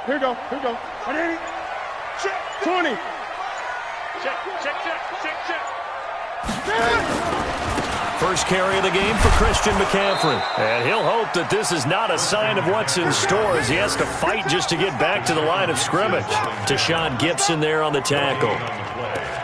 Here we go. 20. Check. First carry of the game for Christian McCaffrey. And he'll hope that this is not a sign of what's in store as he has to fight just to get back to the line of scrimmage. Tashawn Gibson there on the tackle.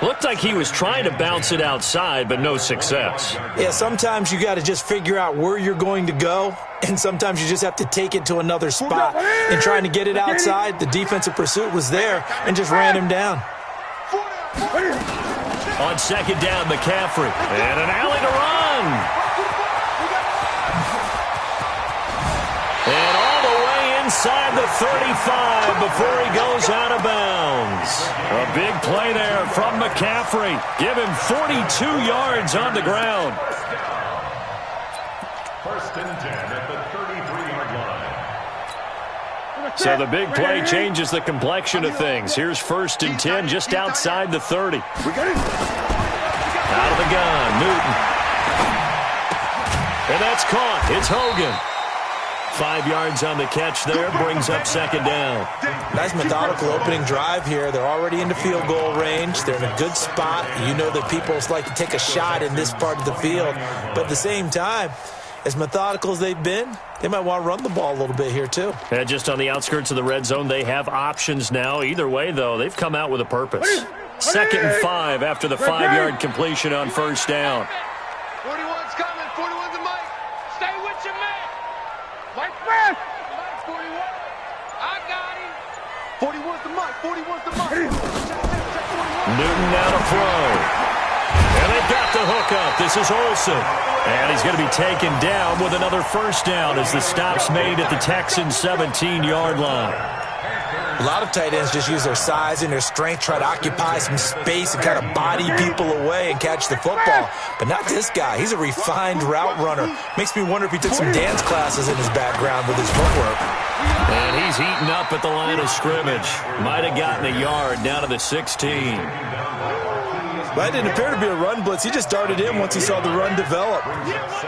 Looked like he was trying to bounce it outside, but no success. Yeah, sometimes you got to just figure out where you're going to go, and sometimes you just have to take it to another spot. And trying to get it outside, the defensive pursuit was there and just ran him down. On second down, McCaffrey. And an alley to run. And all the way inside the 35 before he goes out of bounds. A big play there from McCaffrey. Give him 42 yards on the ground. First and 10 at the 33-yard line. So the big play changes the complexion of things. Here's first and 10 just outside the 30. Out of the gun, Newton. And that's caught. It's Hogan. 5 yards on the catch there, brings up second down. Nice methodical opening drive here. They're already into field goal range. They're in a good spot. You know that people like to take a shot in this part of the field. But at the same time, as methodical as they've been, they might want to run the ball a little bit here too. And just on the outskirts of the red zone, they have options now. Either way, though, they've come out with a purpose. Second and 5 after the 5-yard completion on first down. 41's coming. 41's a Mike. Stay with your man. Mike Smith. Mike 41. I got him. 41's the Mike. 41's the Mike. Newton now to throw. And they've got the hook up. This is Olsen. And he's going to be taken down with another first down as the stop's made at the Texans' 17-yard line. A lot of tight ends just use their size and their strength, try to occupy some space and kind of body people away and catch the football. But not this guy. He's a refined route runner. Makes me wonder if he took some dance classes in his background with his footwork. And he's eaten up at the line of scrimmage. Might have gotten a yard down to the 16. Well, it didn't appear to be a run blitz. He just darted in once he saw the run develop.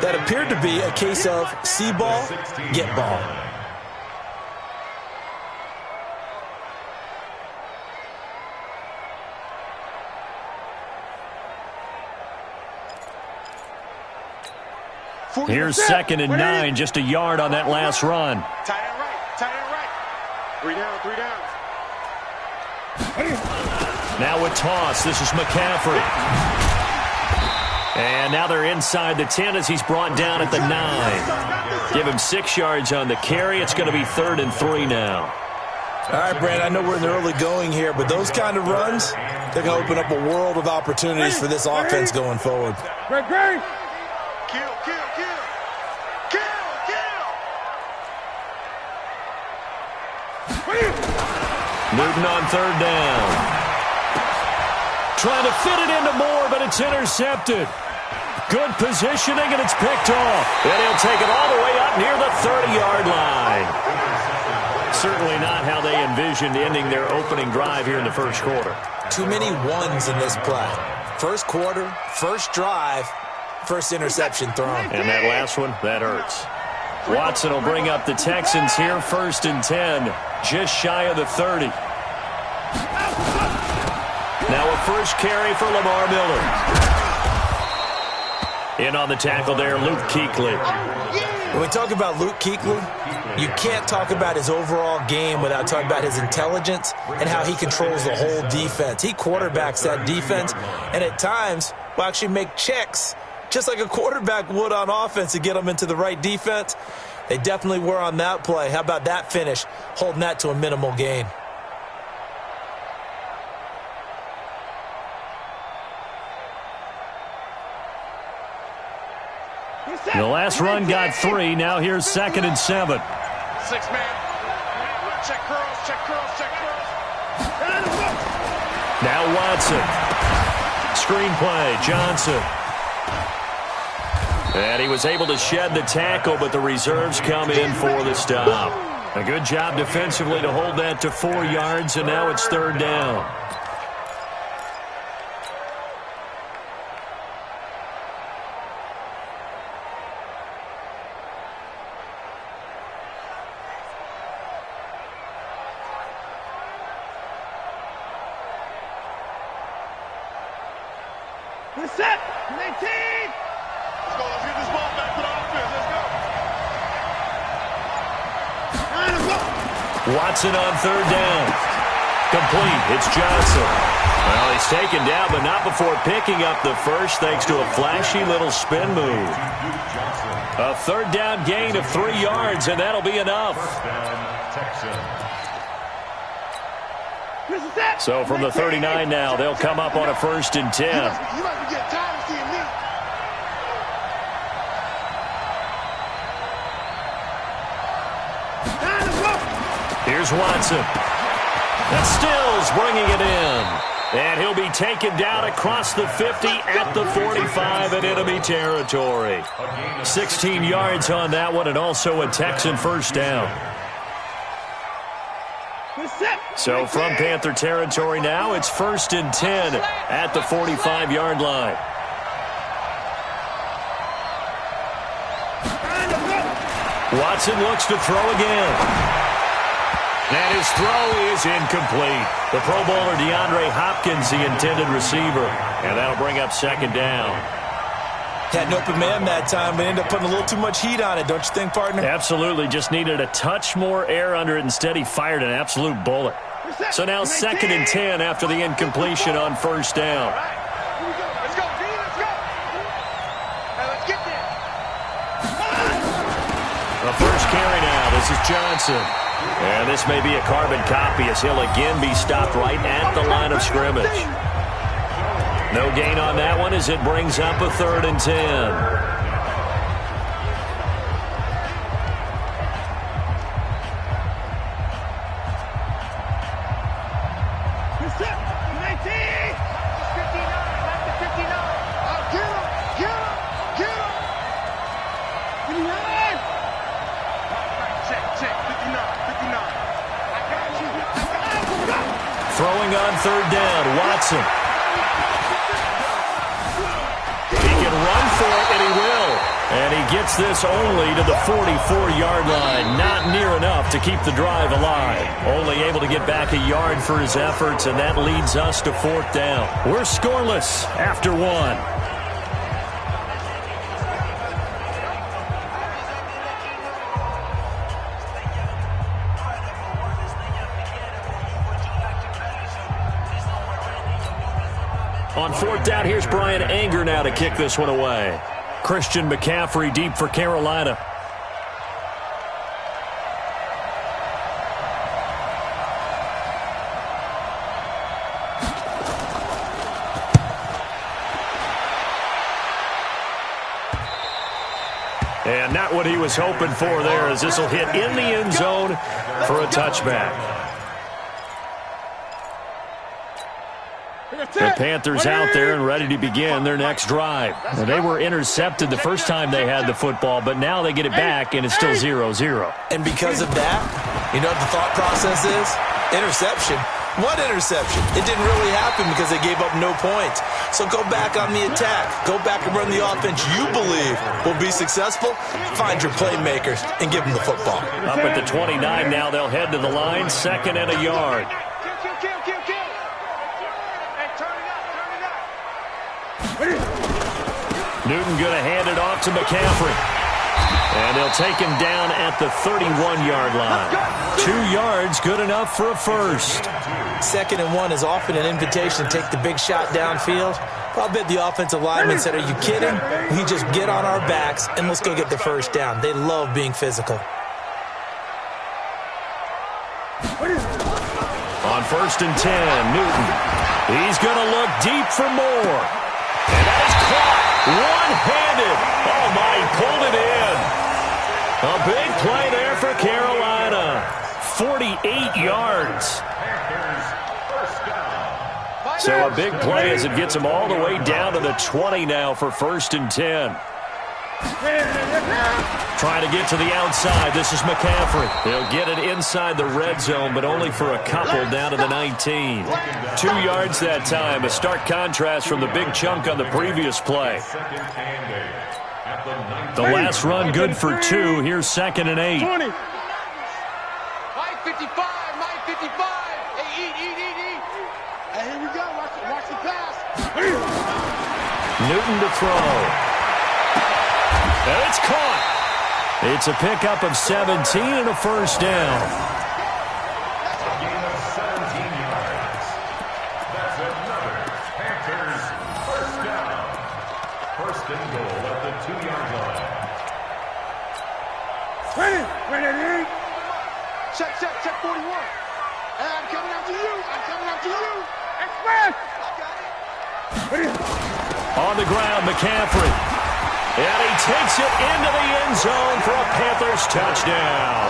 That appeared to be a case of see ball, get ball. Here's second and 9, just a yard on that last run. Tight end right. 3 down. Now with toss, this is McCaffrey. And now they're inside the 10 as he's brought down at the 9. Give him 6 yards on the carry. It's going to be 3rd and 3 now. All right, Brand, I know we're in the early going here, but those kind of runs, they're going to open up a world of opportunities for this offense going forward. Great. Kill. Newton on 3rd down. Trying to fit it into Moore, but it's intercepted. Good positioning, and it's picked off. And he'll take it all the way up near the 30-yard line. Certainly not how they envisioned ending their opening drive here in the first quarter. Too many ones in this play. First quarter, first drive, first interception thrown. And that last one, that hurts. Watson will bring up the Texans here, 1st and 10, just shy of the 30. Now a first carry for Lamar Miller. In on the tackle there, Luke Kuechly. When we talk about Luke Kuechly, you can't talk about his overall game without talking about his intelligence and how he controls the whole defense. He quarterbacks that defense, and at times will actually make checks just like a quarterback would on offense to get them into the right defense. They definitely were on that play. How about that finish, holding that to a minimal gain? The last run got 3. Now here's 2nd and 7. 6-man. Check curls. Now Watson. Screenplay, Johnson. And he was able to shed the tackle, but the reserves come in for the stop. A good job defensively to hold that to 4 yards, and now it's 3rd down. Good set. 19. Let's go. Let's get this ball back to the offense. Let's go. Watson on third down. Complete. It's Johnson. Well, he's taken down, but not before picking up the first thanks to a flashy little spin move. A third down gain of 3 yards, and that'll be enough. So from the 39 now, they'll come up on a 1st and 10. You might be getting tired of seeing me. Here's Watson. And Stills bringing it in. And he'll be taken down across the 50 at the 45 in enemy territory. 16 yards on that one, and also a Texan first down. So from Panther territory now, it's 1st and 10 at the 45-yard line. Watson looks to throw again. And his throw is incomplete. The Pro Bowler DeAndre Hopkins, the intended receiver. And that'll bring up 2nd down. Had an open man that time, but ended up putting a little too much heat on it, don't you think, partner? Absolutely. Just needed a touch more air under it. Instead, he fired an absolute bullet. So now 2nd and 10 after the incompletion on 1st down. Let's go, D. Let's go. Hey, let's get there. The first carry now. This is Johnson. And this may be a carbon copy as he'll again be stopped right at the line of scrimmage. No gain on that one as it brings up a 3rd and 10. Throwing on 3rd down, Watson. He can run for it, and he will. And he gets this only to the 44-yard line. Not near enough to keep the drive alive. Only able to get back a yard for his efforts, and that leads us to 4th down. We're scoreless after 1. On 4th down, here's Brian Anger now to kick this one away. Christian McCaffrey deep for Carolina. And not what he was hoping for there, as this will hit in the end zone for a touchback. The Panthers out there and ready to begin their next drive. Well, they were intercepted the first time they had the football, but now they get it back, and it's still 0-0. And because of that, you know what the thought process is? Interception. What interception? It didn't really happen because they gave up no points. So go back on the attack. Go back and run the offense you believe will be successful. Find your playmakers and give them the football. Up at the 29 now, they'll head to the line, 2nd and a yard. Newton going to hand it off to McCaffrey. And they'll take him down at the 31-yard line. 2 yards, good enough for a first. 2nd and 1 is often an invitation to take the big shot downfield. I'll bet the offensive lineman said, are you kidding? We just get on our backs and let's go get the first down. They love being physical. On 1st and 10, Newton. He's going to look deep for more. And that is caught one-handed. Oh, my, he pulled it in. A big play there for Carolina. 48 yards. So a big play as it gets them all the way down to the 20 now for 1st and 10. Trying to get to the outside. This is McCaffrey. He'll get it inside the red zone, but only for a couple down to the 19. 2 yards that time. A stark contrast from the big chunk on the previous play. The last run good for 2. Here's 2nd and 8. 20. Mike 55. Mike 55. Hey, eat. Hey, here we go. Watch the pass. Newton to throw. And it's caught. It's a pickup of 17 and a first down. A gain of 17 yards. That's another Panthers first down. First and goal at the 2-yard line. Ready. Check 41. And I'm coming after you. Express. On the ground, McCaffrey. And he takes it into the end zone for a Panthers touchdown.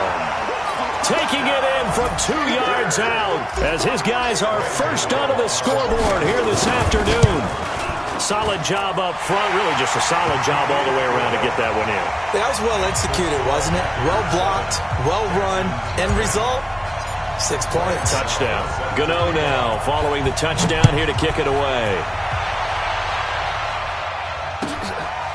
Taking it in from 2 yards out as his guys are first onto the scoreboard here this afternoon. Solid job up front, really just a solid job all the way around to get that one in. That was well executed, wasn't it? Well blocked, well run, end result, 6 points. Touchdown. Gano now following the touchdown here to kick it away.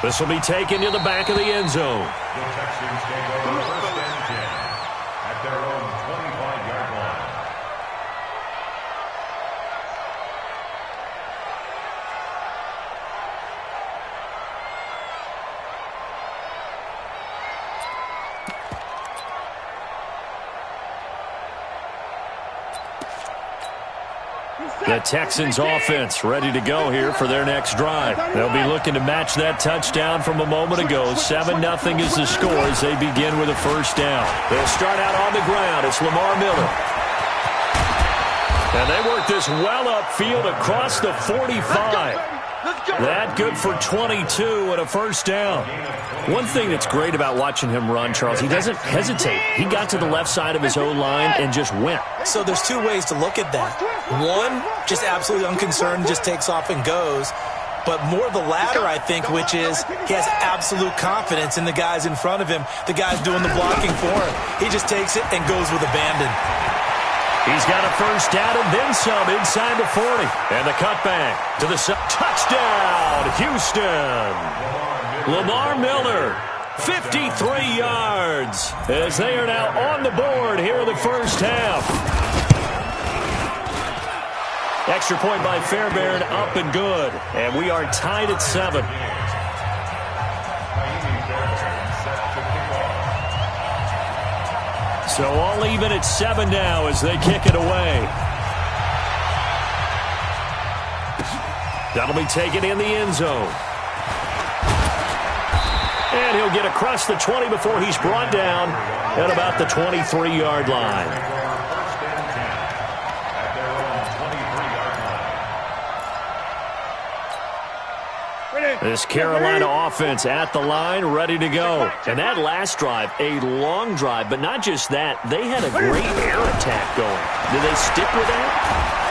This will be taken to the back of the end zone. The Texans take over first and 10 at their own 25-yard line. The Texans offense ready to go here for their next drive. They'll be looking to match that touchdown from a moment ago. 7-0 is the score as they begin with a first down. They'll start out on the ground. It's Lamar Miller. And they work this well upfield across the 45. That good for 22 and a first down. One thing that's great about watching him run, Charles, he doesn't hesitate. He got to the left side of his O-line and just went. So there's two ways to look at that. One, just absolutely unconcerned, just takes off and goes. But more the latter, I think, which is he has absolute confidence in the guys in front of him, the guys doing the blocking for him. He just takes it and goes with abandon. He's got a first down and then some inside the 40. And the cutback to the touchdown, Houston. Lamar Miller, 53 yards, as they are now on the board here in the first half. Extra point by Fairbairn, up and good. And we are tied at 7. So all even at 7 now as they kick it away. That'll be taken in the end zone. And he'll get across the 20 before he's brought down at about the 23-yard line. This Carolina offense at the line, ready to go. And that last drive, a long drive, but not just that. They had a great air attack going. Did they stick with that?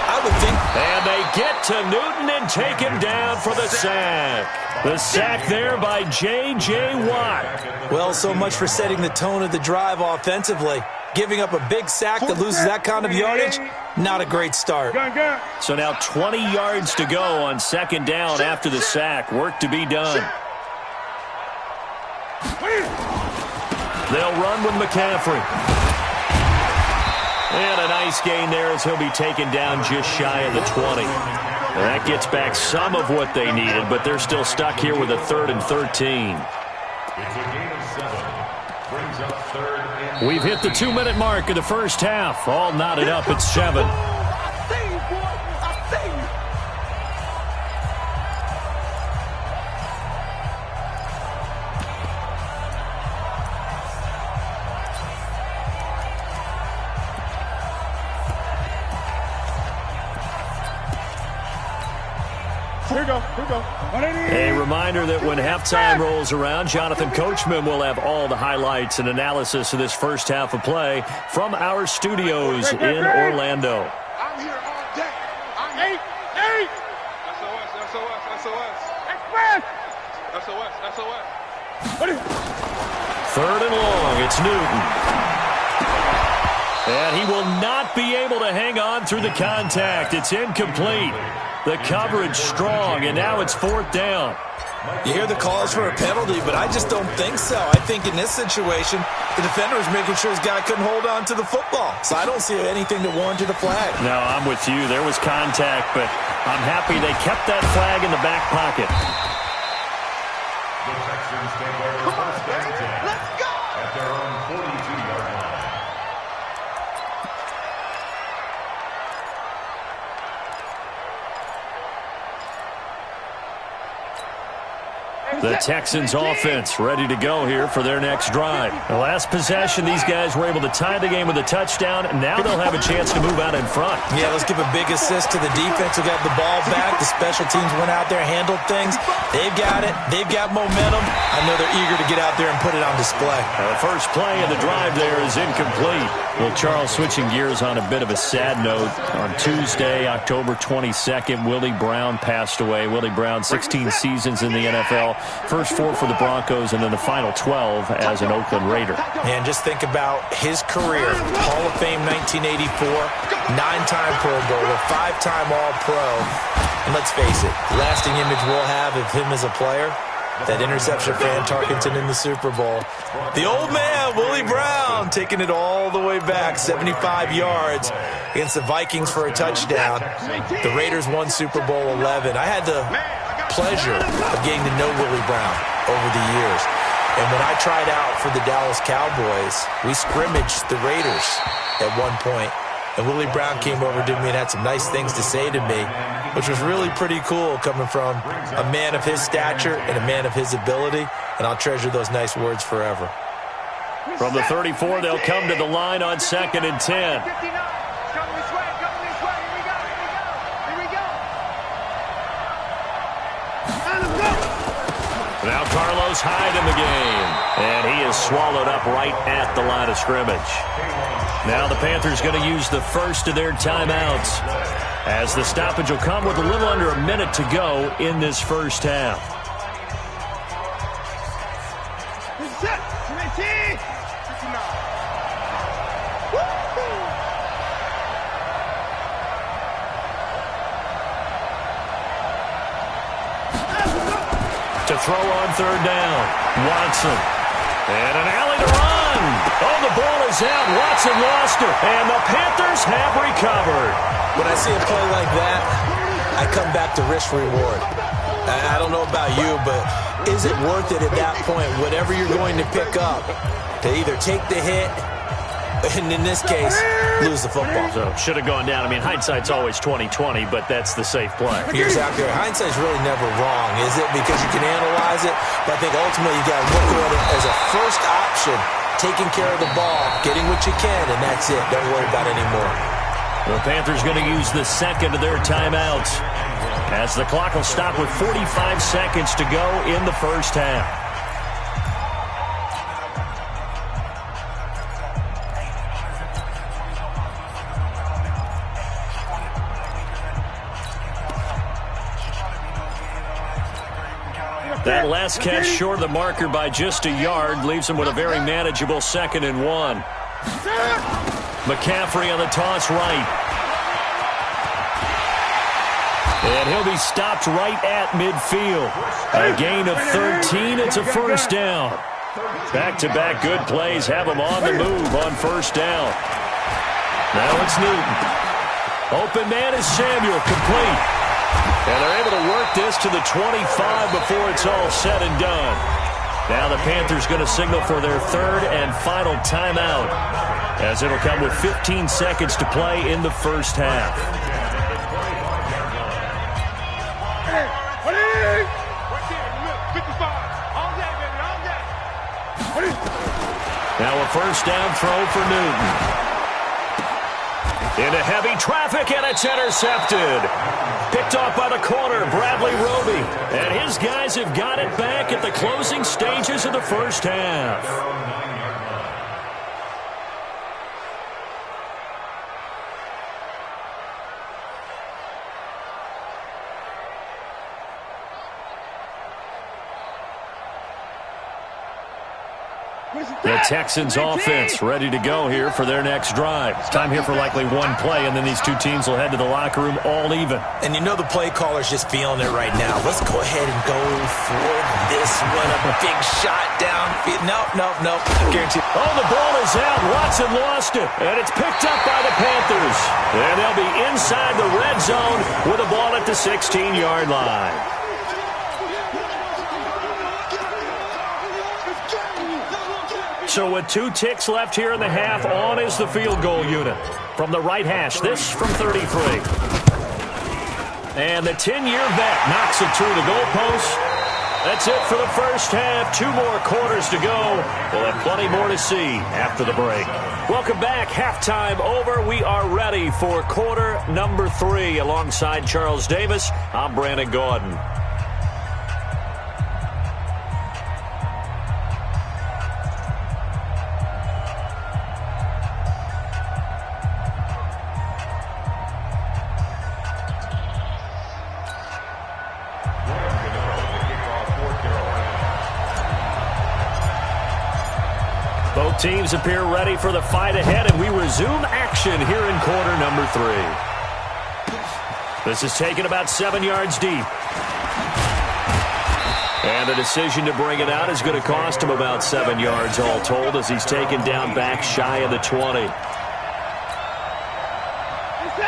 I would think. And they get to Newton and take him down for the sack. The sack there by J.J. Watt. Well, so much for setting the tone of the drive offensively. Giving up a big sack that loses that kind of yardage, not a great start. So now 20 yards to go on second down after the sack. Work to be done. They'll run with McCaffrey. And a nice gain there as he'll be taken down just shy of the 20. And that gets back some of what they needed, but they're still stuck here with a 3rd and 13. It's a gain of 7. Brings up 3rd and... We've hit the 2-minute mark of the first half. All knotted up at 7. Here we go. A reminder that when halftime rolls around, Jonathan Coachman will have all the highlights and analysis of this first half of play from our studios in Orlando. I'm here all day. I'm 8. SOS. Express. SOS. 3rd and long. It's Newton. And he will not be able to hang on through the contact. It's incomplete. The coverage strong, and now it's 4th down. You hear the calls for a penalty, but I just don't think so. I think in this situation, the defender is making sure his guy couldn't hold on to the football. So I don't see anything that warranted a flag. No, I'm with you. There was contact, but I'm happy they kept that flag in the back pocket. The Texans take over first and 10. Let's go! At their own 42-yard line. The Texans offense ready to go here for their next drive. The last possession, these guys were able to tie the game with a touchdown. Now they'll have a chance to move out in front. Yeah, let's give a big assist to the defense who got the ball back. The special teams went out there, handled things. They've got it. They've got momentum. I know they're eager to get out there and put it on display. The first play of the drive there is incomplete. Well, Charles, switching gears on a bit of a sad note. On Tuesday, October 22nd, Willie Brown passed away. Willie Brown, 16 seasons in the NFL. First 4 for the Broncos, and then the final 12 as an Oakland Raider. And just think about his career. Hall of Fame 1984, 9-time Pro Bowler, 5-time All-Pro. And let's face it, the lasting image we'll have of him as a player, that interception of Fran Tarkenton in the Super Bowl. The old man, Willie Brown, taking it all the way back, 75 yards against the Vikings for a touchdown. The Raiders won Super Bowl 11. I had the pleasure of getting to know Willie Brown over the years. And when I tried out for the Dallas Cowboys, we scrimmaged the Raiders at one point. And Willie Brown came over to me and had some nice things to say to me, which was really pretty cool coming from a man of his stature and a man of his ability. And I'll treasure those nice words forever. From the 34, they'll come to the line on 2nd and 10. Now Carlos Hyde in the game, and he is swallowed up right at the line of scrimmage. Now the Panthers going to use the first of their timeouts, as the stoppage will come with a little under a minute to go in this first half. To throw on 3rd down, Watson. And an alley to run. Oh, the ball is out. Watson lost it. And the Panthers have recovered. When I see a play like that, I come back to risk-reward. I don't know about you, but is it worth it at that point, whatever you're going to pick up, to either take the hit, and in this case, lose the football? So should have gone down. I mean, hindsight's always 20/20, but that's the safe play. You're exactly right. Hindsight's really never wrong, is it? Because you can analyze it, but I think ultimately you got to look at it as a first option, taking care of the ball, getting what you can, and that's it. Don't worry about it anymore. The Panthers going to use the second of their timeouts, as the clock will stop with 45 seconds to go in the first half. That last catch short of the marker by just a yard leaves him with a very manageable 2nd and 1. McCaffrey on the toss right. And he'll be stopped right at midfield. A gain of 13. It's a first down. Back-to-back good plays have him on the move on first down. Now it's Newton. Open man is Samuel, complete. And they're able to work this to the 25 before it's all said and done. Now the Panthers going to signal for their 3rd and final timeout, as it'll come with 15 seconds to play in the first half. Now a first down throw for Newton. Into heavy traffic, and it's intercepted. Picked off by the corner, Bradley Roby. And his guys have got it back at the closing stages of the first half. The Texans offense ready to go here for their next drive. Time here for likely one play, and then these two teams will head to the locker room all even. And you know the play caller's just feeling it right now. Let's go ahead and go for this one. A big shot downfield. Nope. Guaranteed. Oh, the ball is out. Watson lost it, and it's picked up by the Panthers. And they'll be inside the red zone with the ball at the 16-yard line. So with 2 ticks left here in the half, on is the field goal unit. From the right hash, this from 33. And the 10-year vet knocks it through the goalpost. That's it for the first half. 2 more quarters to go. We'll have plenty more to see after the break. Welcome back. Halftime over. We are ready for quarter number 3. Alongside Charles Davis, I'm Brandon Gaudin. Both teams appear ready for the fight ahead, and we resume action here in quarter number 3. This is taken about 7 yards deep. And the decision to bring it out is going to cost him about 7 yards all told as he's taken down back shy of the 20.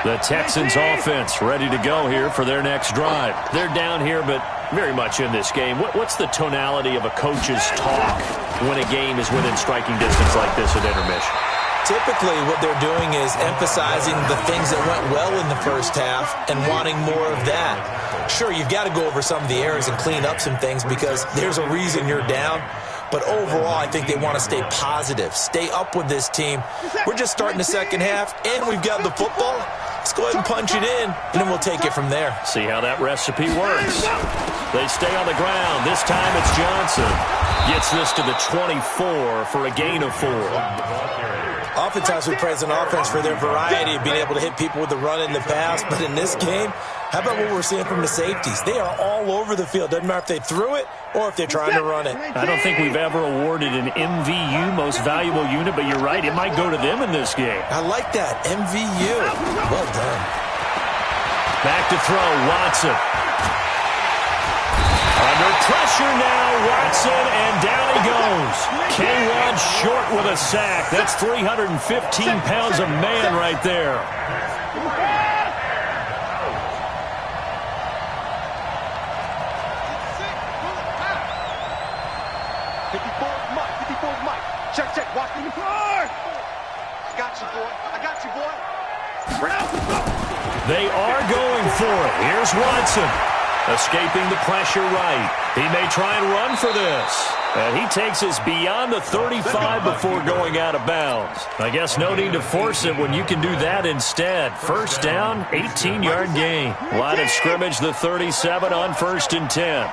The Texans offense ready to go here for their next drive. They're down here, but very much in this game. What's the tonality of a coach's talk when a game is within striking distance like this at intermission? Typically, what they're doing is emphasizing the things that went well in the first half and wanting more of that. Sure, you've got to go over some of the errors and clean up some things because there's a reason you're down. But overall, I think they want to stay positive, stay up with this team. We're just starting the second half, and we've got the football. Let's go ahead and punch it in, and then we'll take it from there. See how that recipe works. They stay on the ground. This time it's Johnson. Gets this to the 24 for a gain of 4. Oftentimes we praise an offense for their variety of being able to hit people with the run and the pass. But in this game, how about what we're seeing from the safeties? They are all over the field. Doesn't matter if they threw it or if they're trying to run it. I don't think we've ever awarded an MVU, most valuable unit, but you're right. It might go to them in this game. I like that. MVU. Well done. Back to throw. Watson. Under pressure now, Watson, and down he goes. K1 short with a sack. That's 315 pounds of man right there. Check, check, watch me. I got you, boy. I got you, boy. They are going for it. Here's Watson. Escaping the pressure right. He may try and run for this. And he takes us beyond the 35 before going out of bounds. I guess no need to force it when you can do that instead. First down, 18-yard gain. Line of scrimmage, the 37 on 1st and 10.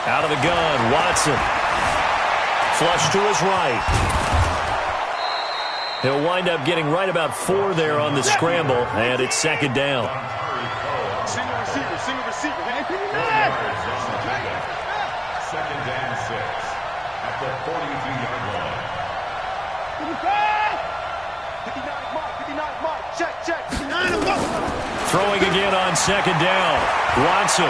Out of the gun, Watson. Flush to his right. He'll wind up getting right about 4 there on the scramble, and it's 2nd down. Single receiver, single receiver. 2nd and 6 at the 42-yard line. 59 mark, 59 mark. Check, check. Throwing again on 2nd down. Watson.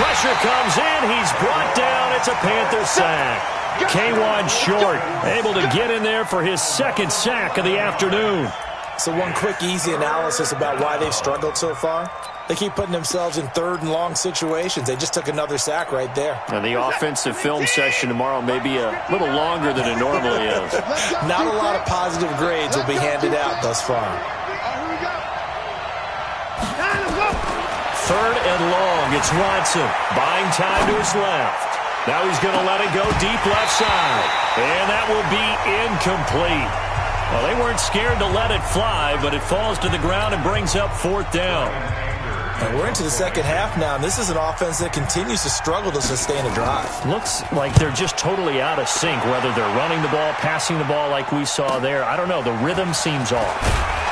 Pressure comes in. He's brought down. It's a Panther sack. K1 short. Able to get in there for his 2nd sack of the afternoon. So one quick, easy analysis about why they've struggled so far. They keep putting themselves in 3rd and long situations. They just took another sack right there. And the offensive film session tomorrow may be a little longer than it normally is. Not a lot of positive grades will be handed out thus far. 3rd and long. It's Watson. Buying time to his left. Now he's going to let it go deep left side. And that will be incomplete. Well, they weren't scared to let it fly, but it falls to the ground and brings up 4th down. And we're into the second half now, and this is an offense that continues to struggle to sustain a drive. Looks like they're just totally out of sync, whether they're running the ball, passing the ball like we saw there. I don't know. The rhythm seems off.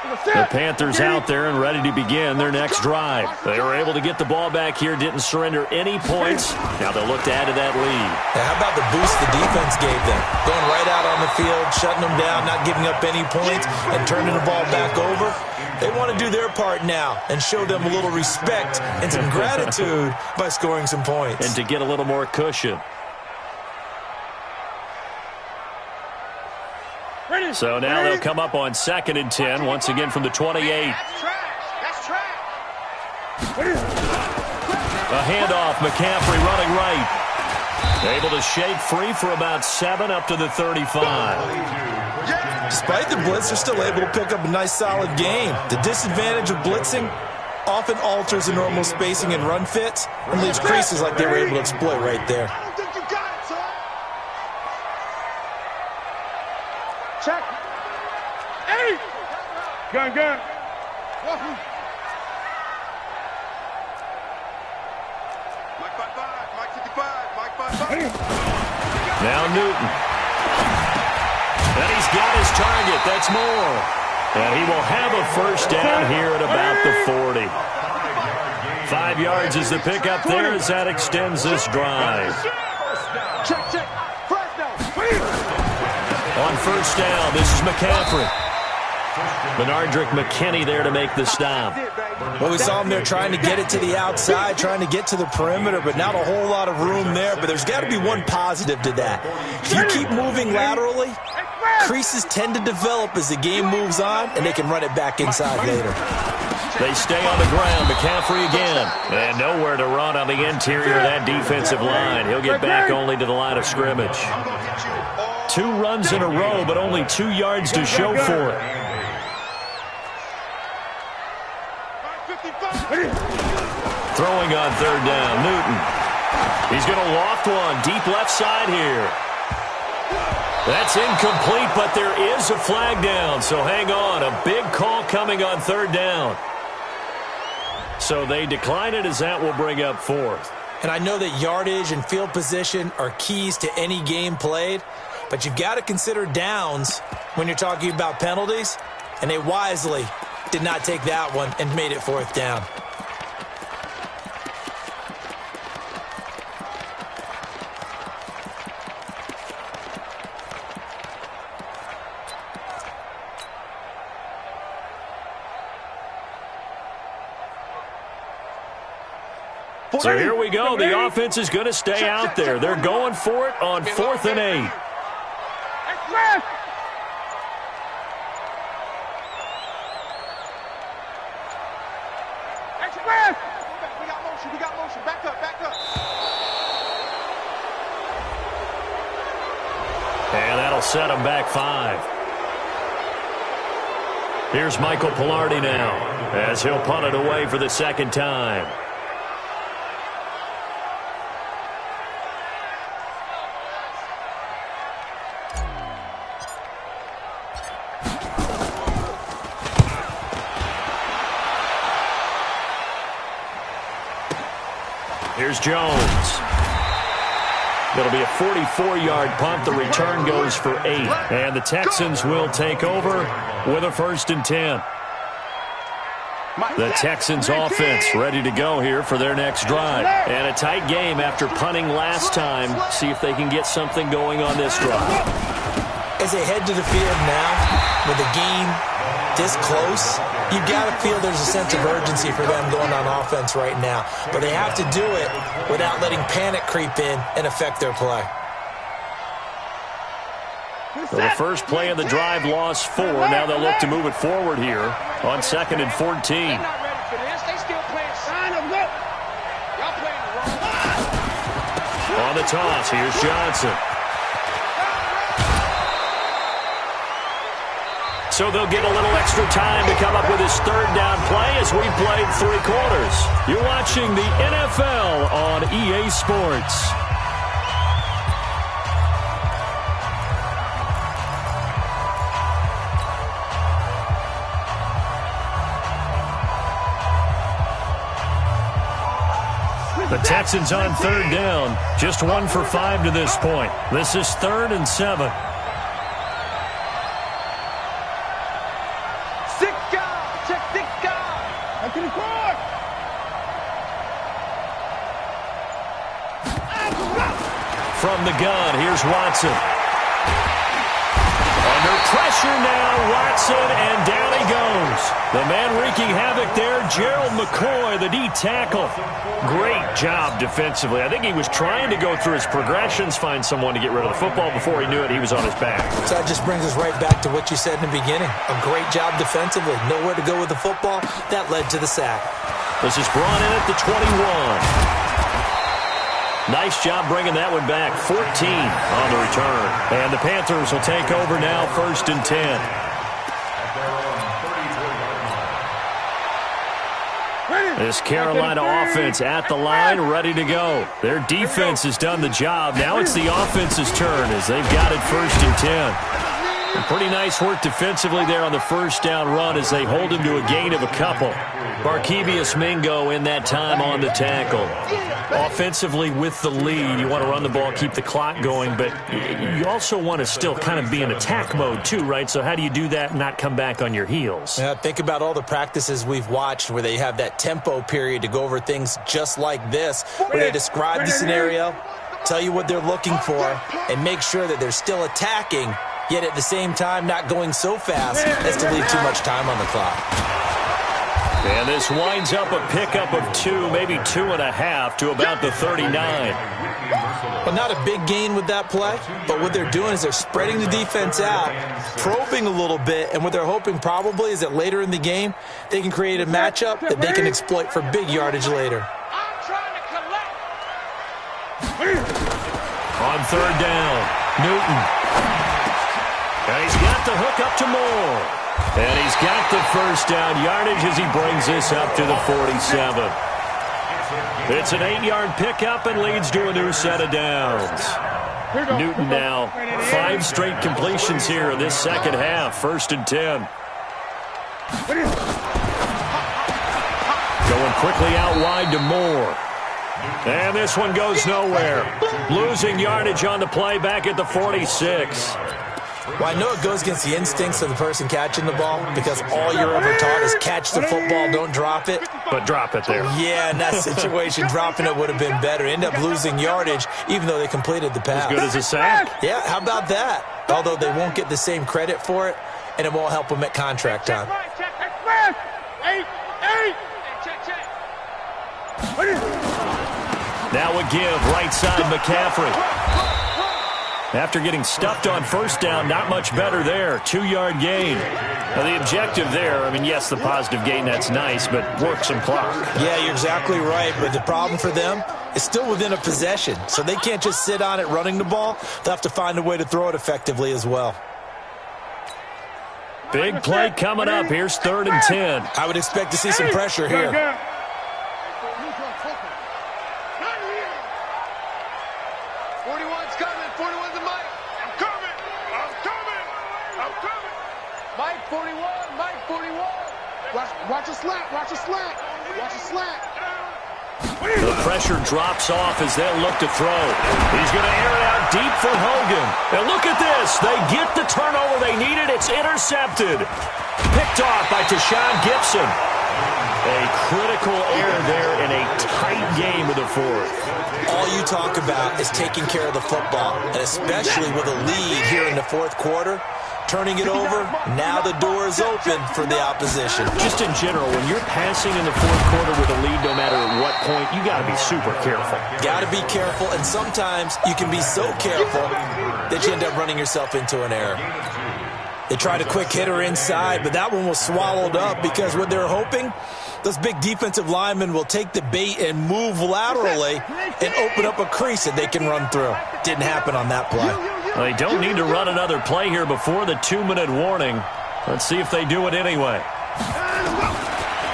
The Panthers out there and ready to begin their next drive. They were able to get the ball back here, didn't surrender any points. Now they'll look to add to that lead. Now, how about the boost the defense gave them? Going right out on the field, shutting them down, not giving up any points, and turning the ball back over. They want to do their part now and show them a little respect and some gratitude by scoring some points. And to get a little more cushion. So now they'll come up on 2nd and 10, once again from the 28. That's trash. A handoff, McCaffrey running right. Able to shake free for about 7 up to the 35. Despite the blitz, they're still able to pick up a nice solid gain. The disadvantage of blitzing often alters the normal spacing and run fits and leaves creases like they were able to exploit right there. I don't think you got it, son. Check. Hey! Gun. Mike 55, Mike 55, Mike 55. Now Newton. And he's got his target. That's more. And he will have a first down here at about the 40. 5 yards is the pickup there as that extends this drive. Check. First down. On first down, this is McCaffrey. Benardrick McKinney there to make the stop. Well, we saw him there trying to get it to the outside, trying to get to the perimeter, but not a whole lot of room there. But there's got to be one positive to that. If you keep moving laterally, creases tend to develop as the game moves on, and they can run it back inside later. They stay on the ground. McCaffrey again. And nowhere to run on the interior of that defensive line. He'll get back only to the line of scrimmage. 2 runs in a row, but only 2 yards to show for it. Throwing on third down, Newton. He's going to loft one, deep left side here. That's incomplete, but there is a flag down, so hang on. A big call coming on third down. So they decline it as that will bring up 4th. And I know that yardage and field position are keys to any game played, but you've got to consider downs when you're talking about penalties, and they wisely did not take that one and made it 4th down. So here we go. The offense is going to stay out there. They're going for it on 4th and 8. We got motion. Back up. And that'll set them back 5. Here's Michael Pilardi now as he'll punt it away for the 2nd time. Here's Jones. It'll be a 44-yard punt. The return goes for 8. And the Texans will take over with a 1st and 10. The Texans offense ready to go here for their next drive. And a tight game after punting last time. See if they can get something going on this drive. As they head to the field now, with the game this close, you've got to feel there's a sense of urgency for them going on offense right now. But they have to do it without letting panic creep in and affect their play. Well, the first play of the drive lost 4. Now they'll look to move it forward here on 2nd and 14. They're not ready for this. They still playing sign of look. Y'all playing the wrong. On the toss, here's Johnson. So they'll get a little extra time to come up with his 3rd down play as we played 3 quarters. You're watching the NFL on EA Sports. The Texans on 3rd down. Just 1 for 5 to this point. This is 3rd and 7. 6 guys. from the gun. Here's Watson. Under pressure now, Watson, and down he goes. The man wreaking havoc there, Gerald McCoy, the D tackle. Great job defensively. I think he was trying to go through his progressions, find someone to get rid of the football. Before he knew it, he was on his back. So that just brings us right back to what you said in the beginning. A great job defensively. Nowhere to go with the football. That led to the sack. This is brought in at the 21. Nice job bringing that one back. 14 on the return. And the Panthers will take over now, 1st and 10. This Carolina offense at the line, ready to go. Their defense has done the job. Now it's the offense's turn as they've got it 1st and 10. And pretty nice work defensively there on the first down run as they hold him to a gain of a couple. Barkevius Mingo in that time on the tackle. Offensively with the lead, you want to run the ball, keep the clock going, but you also want to still kind of be in attack mode too, right? So how do you do that and not come back on your heels? Yeah, think about all the practices we've watched where they have that tempo period to go over things just like this, where they describe the scenario, tell you what they're looking for, and make sure that they're still attacking, yet at the same time not going so fast as to leave too much time on the clock. And this winds up a pickup of 2, maybe 2.5 to about the 39. Well, not a big gain with that play, but what they're doing is they're spreading the defense out, probing a little bit, and what they're hoping probably is that later in the game, they can create a matchup that they can exploit for big yardage later. On 3rd down, Newton. And he's got the hook up to Moore. And he's got the first down yardage as he brings this up to the 47. It's an 8-yard pickup and leads to a new set of downs. Newton now 5 straight completions here in this second half. 1st and 10. Going quickly out wide to Moore. And this one goes nowhere. Losing yardage on the play back at the 46. Well, I know it goes against the instincts of the person catching the ball because all you're ever taught is catch the football, don't drop it. But drop it there. Yeah, in that situation, dropping it would have been better. End up losing yardage even though they completed the pass. As good as a sack. Yeah, how about that? Although they won't get the same credit for it, and it won't help them at contract time. Now a give, right side McCaffrey. After getting stuffed on first down, not much better there. 2-yard gain. Now the objective there, I mean, yes, the positive gain, that's nice, but work some clock. Yeah, you're exactly right, but the problem for them is still within a possession, so they can't just sit on it running the ball. They'll have to find a way to throw it effectively as well. Big play coming up. Here's 3rd and 10. I would expect to see some pressure here. 41's coming. 41's the Mike. I'm coming. Mike 41. Mike 41. Watch a slant. Watch a slant. Watch a slant. The pressure drops off as they'll look to throw. He's going to air it out deep for Hogan. And look at this. They get the turnover they needed. It's intercepted. Picked off by Gibson. A critical error there in a tight game of the 4th. All you talk about is taking care of the football, and especially with a lead here in the 4th quarter. Turning it over, now the door is open for the opposition. Just in general, when you're passing in the 4th quarter with a lead, no matter at what point, you got to be super careful. Got to be careful, and sometimes you can be so careful that you end up running yourself into an error. They tried a quick hitter inside, but that one was swallowed up because what they're hoping, those big defensive linemen will take the bait and move laterally and open up a crease that they can run through. Didn't happen on that play. Well, they don't need to run another play here before the 2-minute warning. Let's see if they do it anyway.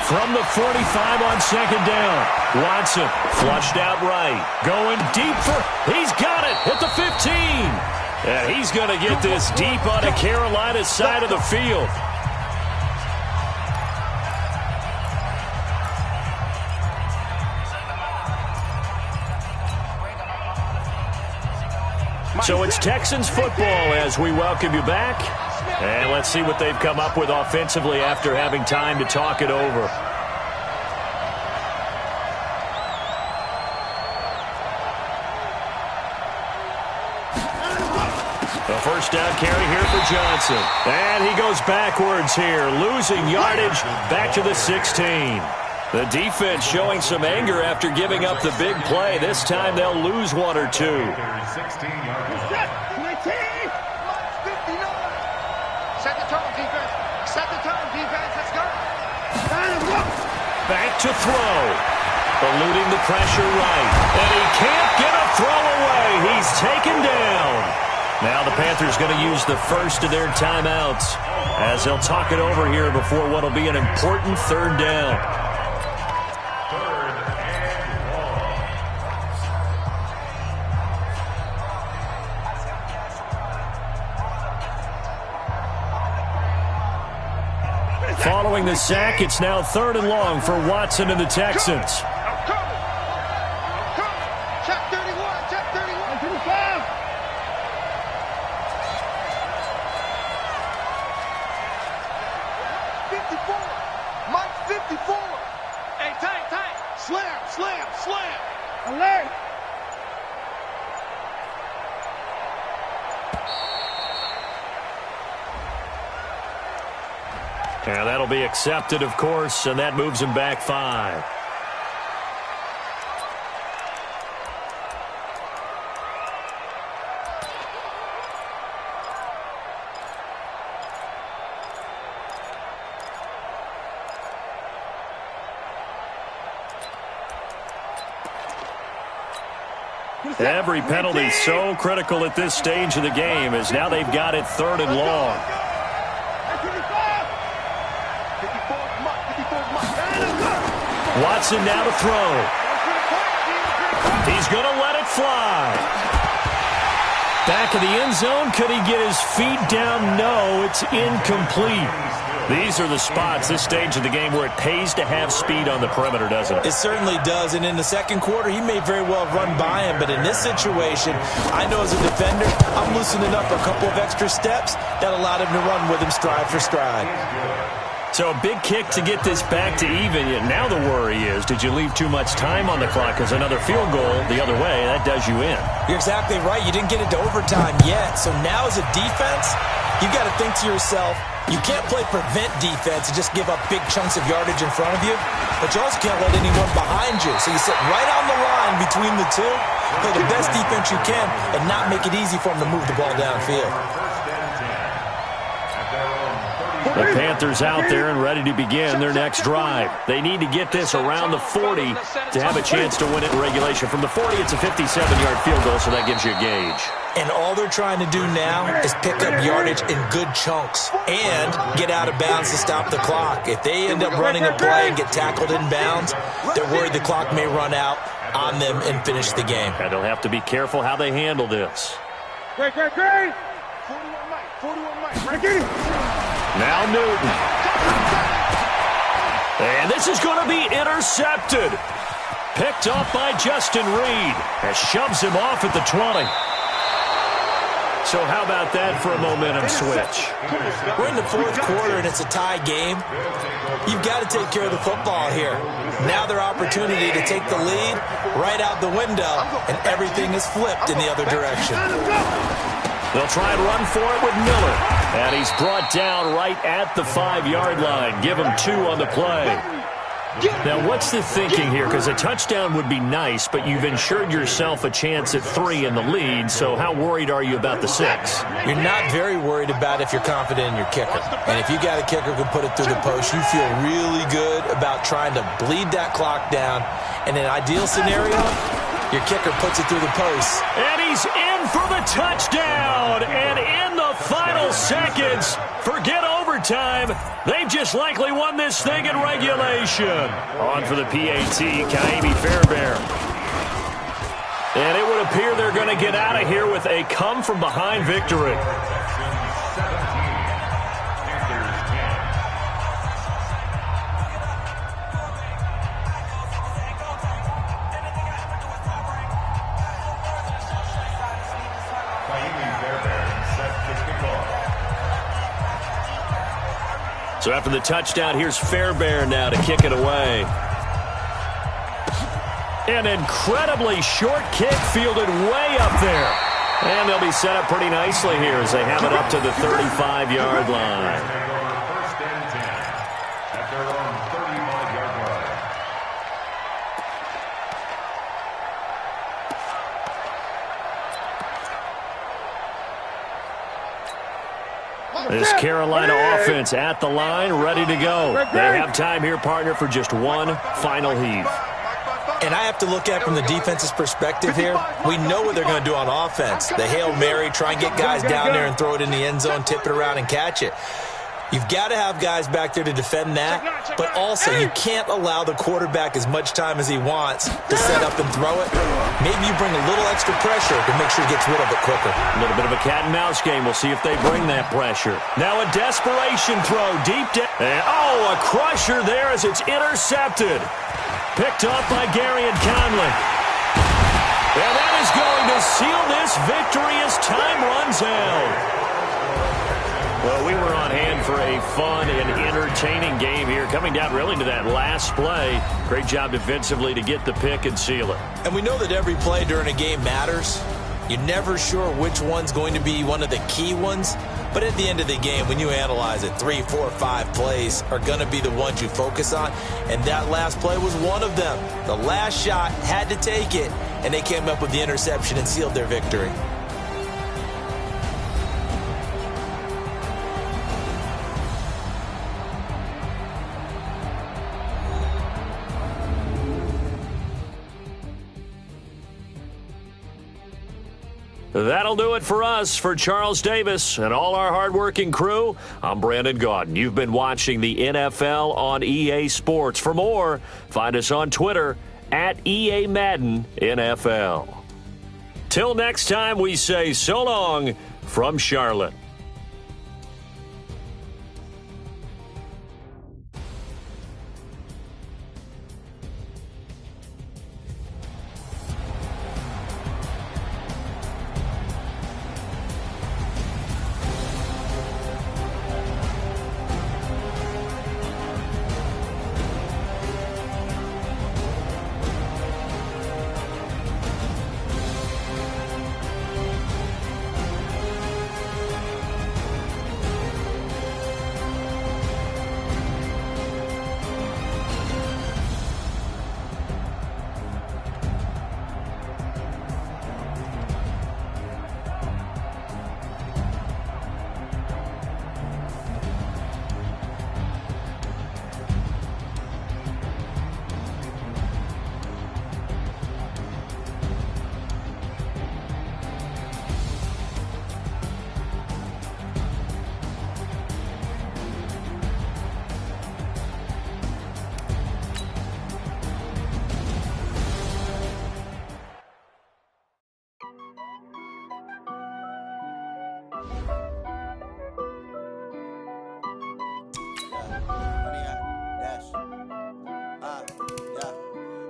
From the 45 on 2nd down, Watson flushed out right. Going deep for, he's got it at the 15. And he's going to get this deep on the Carolina side of the field. So it's Texans football as we welcome you back. And let's see what they've come up with offensively after having time to talk it over. Johnson. And he goes backwards here, losing yardage back to the 16. The defense showing some anger after giving up the big play. This time they'll lose one or two. 16 yards. Set the tone, defense. Set the tone, defense. Let's go. Back to throw. Eluding the pressure right. And he can't get a throw away. He's taken down. Now the Panthers going to use the first of their timeouts as they'll talk it over here before what will be an important third down. Third and long. Following the sack, it's now third and long for Watson and the Texans. Check 31. Check 31. 54. Mike 54. Hey, tight. Slam. Alert. And that'll be accepted, of course, and that moves him back 5. Every penalty so critical at this stage of the game as now they've got it third and long. Watson now to throw. He's going to let it fly. Back of the end zone. Could he get his feet down? No, it's incomplete. These are the spots, this stage of the game, where it pays to have speed on the perimeter, doesn't it? It certainly does, and in the second quarter, he may very well run by him, but in this situation, I know as a defender, I'm loosening up a couple of extra steps that allowed him to run with him stride for stride. So a big kick to get this back to even. Now the worry is, did you leave too much time on the clock? Because another field goal the other way, that does you in. You're exactly right. You didn't get it to overtime yet. So now as a defense, you've got to think to yourself, you can't play prevent defense and just give up big chunks of yardage in front of you, but you also can't let anyone behind you. So you sit right on the line between the two, play the best defense you can, and not make it easy for them to move the ball downfield. The Panthers out there and ready to begin their next drive. They need to get this around the 40 to have a chance to win it in regulation. From the 40, it's a 57-yard field goal, so that gives you a gauge. And all they're trying to do now is pick up yardage in good chunks and get out of bounds to stop the clock. If they end up running a play and get tackled in bounds, they're worried the clock may run out on them and finish the game. And they'll have to be careful how they handle this. Great. 41 Mike. Now Newton. And this is going to be intercepted. Picked off by Justin Reed as shoves him off at the 20. So how about that for a momentum switch? We're in the fourth quarter and it's a tie game. You've got to take care of the football here. Now their opportunity to take the lead right out the window, and everything is flipped in the other direction. They'll try and run for it with Miller. And he's brought down right at the 5-yard line. Give him 2 on the play. Now, what's the thinking here? Because a touchdown would be nice, but you've ensured yourself a chance at 3 in the lead, so how worried are you about the 6? You're not very worried about if you're confident in your kicker. And if you got a kicker who can put it through the post, you feel really good about trying to bleed that clock down. In an ideal scenario, your kicker puts it through the post. And he's in for the touchdown. And in the final seconds, forget overtime. They've just likely won this thing in regulation. On for the PAT, Kaimi Fairbairn. And it would appear they're going to get out of here with a come-from-behind victory. So after the touchdown, here's Fairbairn now to kick it away. An incredibly short kick fielded way up there. And they'll be set up pretty nicely here as they have it up to the 35-yard line. First and 10 at their own 35-yard line. This Carolina offense at the line, ready to go. They have time here, partner, for just one final heave. And I have to look at it from the defense's perspective here. We know what they're going to do on offense. The Hail Mary, try and get guys down there and throw it in the end zone, tip it around and catch it. You've got to have guys back there to defend that, but also you can't allow the quarterback as much time as he wants to set up and throw it. Maybe you bring a little extra pressure to make sure he gets rid of it quicker. A little bit of a cat and mouse game. We'll see if they bring that pressure. Now a desperation throw deep down. Oh, a crusher there as it's intercepted. Picked off by Gary and Conley. And that is going to seal this victory as time runs out. Well, we were on hand for a fun and entertaining game here, coming down really to that last play. Great job defensively to get the pick and seal it. And we know that every play during a game matters. You're never sure which one's going to be one of the key ones. But at the end of the game, when you analyze it, 3, 4, 5 plays are going to be the ones you focus on. And that last play was one of them. The last shot had to take it, and they came up with the interception and sealed their victory. That'll do it for us. For Charles Davis and all our hardworking crew, I'm Brandon Gaudin. You've been watching the NFL on EA Sports. For more, find us on Twitter at EA Madden NFL. Till next time, we say so long from Charlotte.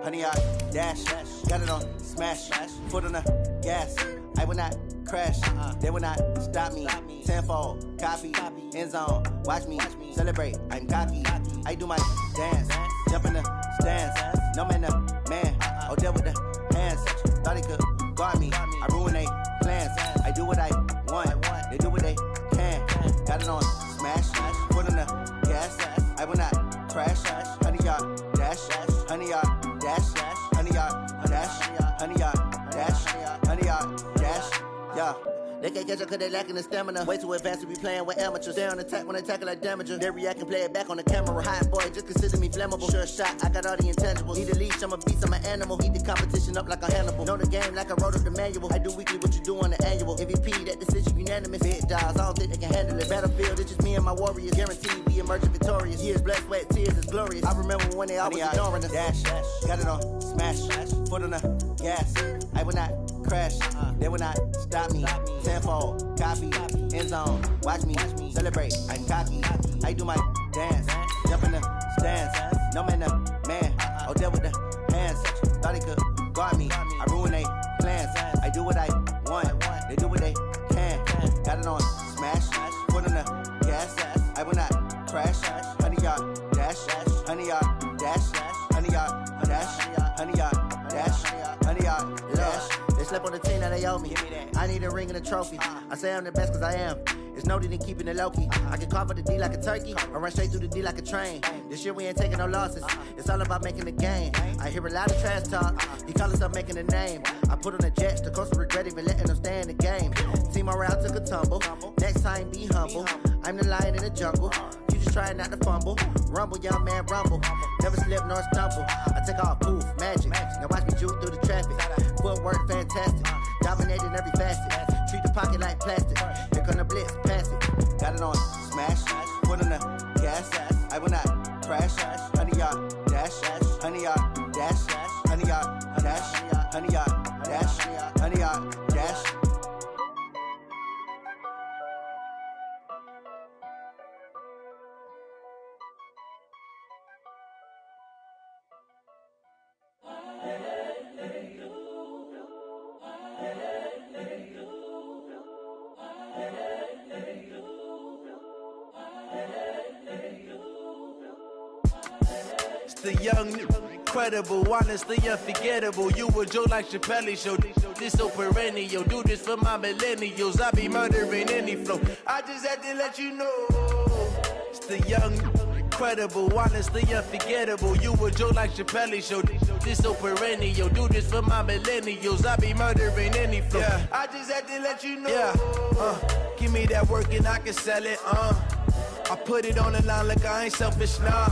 Honey, I dash, got it on smash, foot on the gas. I will not crash, they will not stop me. Tenfold, copy, end zone, watch me celebrate. I'm cocky, I do my dance, jump in the stands. No man, the man, oh, there with the hands. Thought he could guard me, I ruin they plans. I do what I want, they do what they can. Got it on smash, foot on the gas. I will not crash, honey, y'all dash, honey, y'all dash, honey, y'all dash, honey, y'all dash, honey, y'all dash, yeah. They can't catch up cause they lacking the stamina. Way too advanced to be playing with amateurs. They on attack when they tackle like damager. They react and play it back on the camera. Hot boy, just consider me flammable. Sure shot, I got all the intangibles. Need a leash, I'm a beast, I'm an animal. Eat the competition up like a Hannibal. Know the game like I wrote up the manual. I do weekly what you do on the annual. MVP, that decision unanimous. Big dogs, I don't think they can handle it. Battlefield, it's just me and my warriors. Guaranteed we emerge victorious. Years, blood, sweat, tears, it's glorious. I remember when they always ignoring us. Dash, got it on smash, foot on the gas. I will not crash, they will not stop me. Tenfold, copy, end zone, watch me celebrate. I'm cocky, I do my dance, jump in the stands. No man, the man, oh, there with the hands. Thought he could guard me, I ruin they plans. I do what I want, they do what they can. Got it on smash, foot on the gas. I will not crash, honey, y'all dash, honey, y'all dash, honey, y'all dash, honey, y'all dash, honey, y'all dash. slept on the team that they owe me. I need a ring and a trophy. I say I'm the best cause I am. It's noted in keeping it low-key. I can carve up the D like a turkey, or run straight through the D like a train. This year we ain't taking no losses. It's all about making the game. I hear a lot of trash talk. He call himself making a name. I put on the Jets, the coast regret even letting them stay in the game. Team morale took a tumble. Next time be humble. I'm the lion in the jungle. You just trying not to fumble. Rumble, young man, rumble. Never slip nor stumble. I take off, poof, magic. Now watch me juke through the traffic. Footwork fantastic. Dominating every facet. Treat the pocket like plastic. Here come the blitz, pass it. Got it on smash. Put on the gas. I will not crash. 100-yard dash. 100-yard dash. 100-yard dash. 100-yard dash. 100-yard dash. The young, incredible, honestly unforgettable. You a Joe like Chappelle show. This so perennial. Do this for my millennials. I be murdering any flow. I just had to let you know. It's the young, incredible, honestly unforgettable. You a Joe like Chappelle show. This so perennial. Do this for my millennials. I be murdering any flow. Yeah. I just had to let you know. Yeah. Give me that work and I can sell it. I put it on the line like I ain't selfish, nah.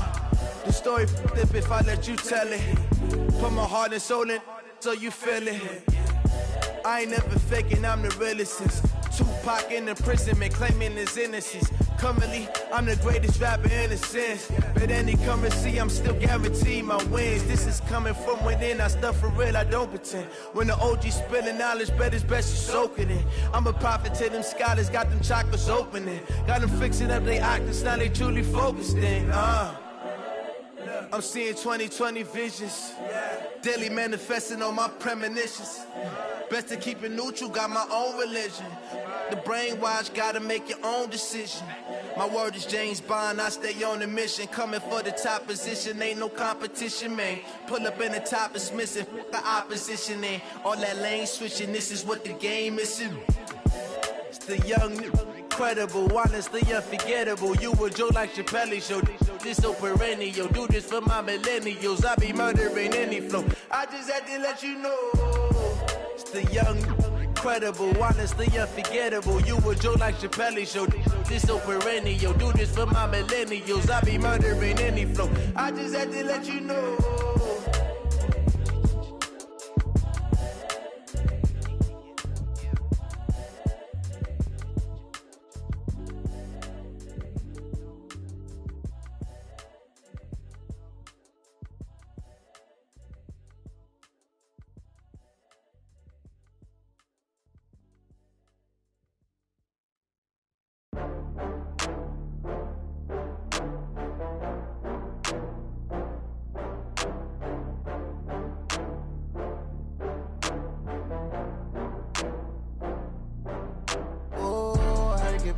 The story flip if I let you tell it. Put my heart and soul in so you feel it. I ain't never faking, I'm the realest since Tupac in imprisonment, claiming his innocence. Currently, I'm the greatest rapper in a sense. But any currency, I'm still guaranteed my wins. This is coming from within, I stuff for real, I don't pretend. When the OG spilling knowledge, bet it's best you soak it in. I'm a prophet to them scholars, got them chakras opening. Got them fixing up they octaves, now they truly focused in. I'm seeing 2020 visions. Daily manifesting on my premonitions. Best to keep it neutral, got my own religion. The brainwash, gotta make your own decision. My word is James Bond, I stay on a mission. Coming for the top position, ain't no competition, man. Pull up in the top is missing, the opposition ain't. All that lane switching, this is what the game is. It's the young, incredible, honestly unforgettable. You a Joe like Chappelle show. This so perennial. Do this for my millennials. I be murdering any flow. I just had to let you know. It's the young, incredible, honestly unforgettable. You a Joe like Chappelle show. This so perennial. Do this for my millennials. I be murdering any flow. I just had to let you know.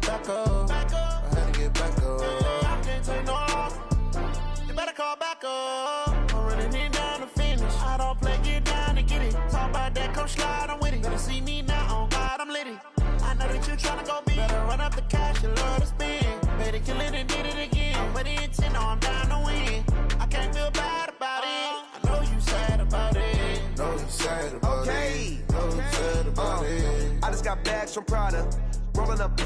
Back up. I had to get back up. I can't take no loss. You better call back up. I'm running it down to finish. I don't play, get down to get it. Talk about that, come slide, I'm with it. Better see me now, on God, I'm lit it. I know that you tryna go big. Better run up the cash, you love to spend. Better kill it and did it again. I'm with the intent, no, I'm down to win. I can't feel bad about it. I know you sad about it. Know you sad about it. Know you sad about it. I just got bags from Prada. Rolling up,